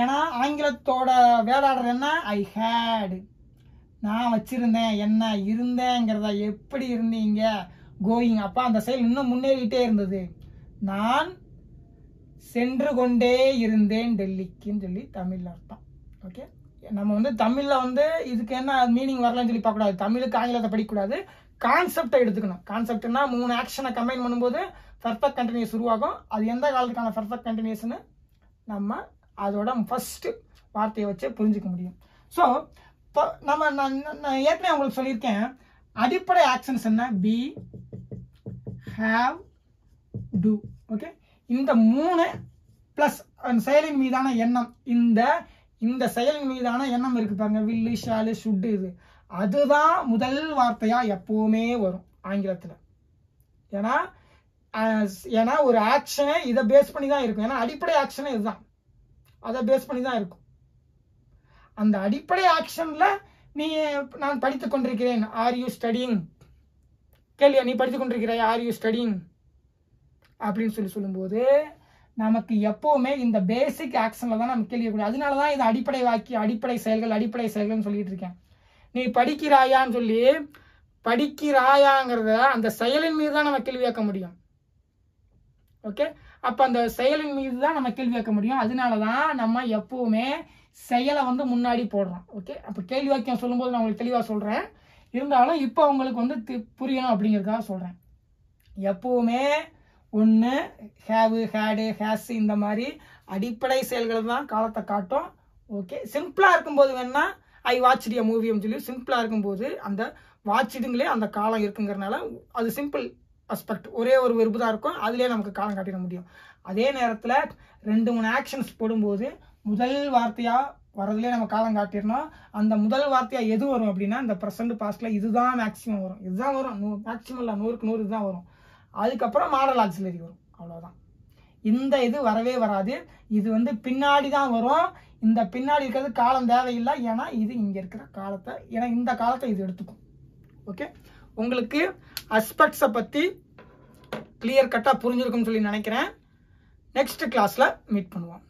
ஏன்னா ஆங்கிலத்தோட வேர்டார்டர் என்ன, ஐ ஹேட், நான் வச்சிருந்தேன், என்ன இருந்தேங்கிறத, எப்படி இருந்தீங்க, கோயிங், அப்போ அந்த செயல் இன்னும் முன்னேறிட்டே இருந்தது. நான் சென்று கொண்டே இருந்தேன் டெல்லிக்குன்னு சொல்லி தமிழில் அர்த்தம். ஓகே, நம்ம வந்து தமிழில் வந்து இதுக்கு என்ன மீனிங் வரலன்னு சொல்லி பார்க்கக்கூடாது. தமிழுக்கு ஆங்கிலத்தை படிக்கக்கூடாது, கான்செப்டை எடுத்துக்கணும். கான்செப்ட்னா 3 ஆக்ஷனை கம்பைன் பண்ணும்போது பெர்ஃபெக்ட் கண்டினியூஸ் உருவாகும். அது எந்த காலத்துக்கான பெர்ஃபெக்ட் கண்டினியூஸ்னு நம்ம அதோட ஃபர்ஸ்ட் வார்த்தையை வச்சு புரிஞ்சுக்க முடியும். ஸோ நான் ஏற்கனவே உங்களுக்கு சொல்லியிருக்கேன், அடிப்படை ஆக்ஷன்ஸ் என்ன, பி, ஹேவ், டூ. ஓகே, இந்த 3 பிளஸ் செயலின் மீதான எண்ணம், இந்த செயலின் மீதான எண்ணம் இருக்கு பாருங்க, வில்லு, ஷாலு, ஷுட்டு, இது அதுதான் முதல் வார்த்தையா எப்பவுமே வரும் ஆங்கிலத்தில். ஏன்னா ஒரு ஆக்ஷனே இதை பேஸ் பண்ணி தான் இருக்கும். ஏன்னா அடிப்படை ஆக்ஷனே இதுதான், அதை பேஸ் பண்ணி தான் இருக்கும். அந்த அடிப்படை ஆக்ஷன்ல நான் படித்துக் கொண்டிருக்கிறேன், ஆர் யூ ஸ்டடிங், கேள்வியா நீ படித்துக் கொண்டிருக்கிறாய், ஆர் யூ ஸ்டடிங் அப்படின்னு சொல்லும்போது நமக்கு எப்பவுமே இந்த பேசிக் ஆக்ஷன்ல தான் நம்ம கேள்வி கூடாது. அதனாலதான் இது அடிப்படை வாக்கிய, அடிப்படை செயல்கள்னு சொல்லிட்டு இருக்கேன். நீ படிக்கிறாயான்னு சொல்லி படிக்கிறாயாங்கிறத அந்த செயலின் மீது தான் நம்ம கேள்வி கேட்க முடியும். ஓகே, அப்போ அந்த செயலின் மீது தான் நம்ம கேள்வி கேட்க முடியும். அதனாலதான் நம்ம எப்பவுமே செயலை வந்து முன்னாடி போடுறோம். ஓகே, அப்போ கேள்வி வாக்கியம் சொல்லும்போது நான் உங்களுக்கு தெளிவாக சொல்றேன். இருந்தாலும் இப்போ உங்களுக்கு வந்து புரியணும் அப்படிங்கிறதுக்காக சொல்றேன். எப்பவுமே ஒன்று ஹேவு, ஹேடு, ஹேஸ் இந்த மாதிரி அடிப்படை செயல்கள் தான் காலத்தை காட்டும். ஓகே, சிம்பிளாக இருக்கும்போது வேணா ஐ வாட்ச்டு எ மூவின்னு சொல்லி சிம்பிளாக இருக்கும்போது அந்த வாட்ச்டுங்களே அந்த காலம் இருக்குங்கிறனால அது சிம்பிள் அஸ்பெக்ட், ஒரே ஒரு வெர்பு தான் இருக்கும், அதுலேயே நமக்கு காலம் காட்டிட முடியும். அதே நேரத்தில் 2-3 ஆக்ஷன்ஸ் போடும்போது முதல் வார்த்தையாக வரதுலேயே நம்ம காலம் காட்டிடணும். அந்த முதல் வார்த்தையாக எது வரும் அப்படின்னா இந்த ப்ரெசன்ட் பாஸ்டில் இதுதான் மேக்ஸிமம் வரும், இதுதான் வரும், மேக்ஸிமம் இல்லை 100க்கு 100 இதுதான் வரும். அதுக்கப்புறம் மாடல் ஆக்சிலரி வரும், அவ்வளோதான். இந்த இது வரவே வராது, இது வந்து பின்னாடி தான் வரும். இந்த பின்னாடி இருக்கிறது காலம் தேவையில்லை, ஏன்னா இது இங்கே இருக்கிற காலத்தை, ஏன்னா இந்த காலத்தை இது எடுத்துக்கும். ஓகே, உங்களுக்கு அஸ்பெக்ட்ஸை பற்றி கிளியர் கட்டாக புரிஞ்சிருக்கும்னு சொல்லி நினைக்கிறேன். நெக்ஸ்ட் கிளாஸில் மீட் பண்ணுவோம்.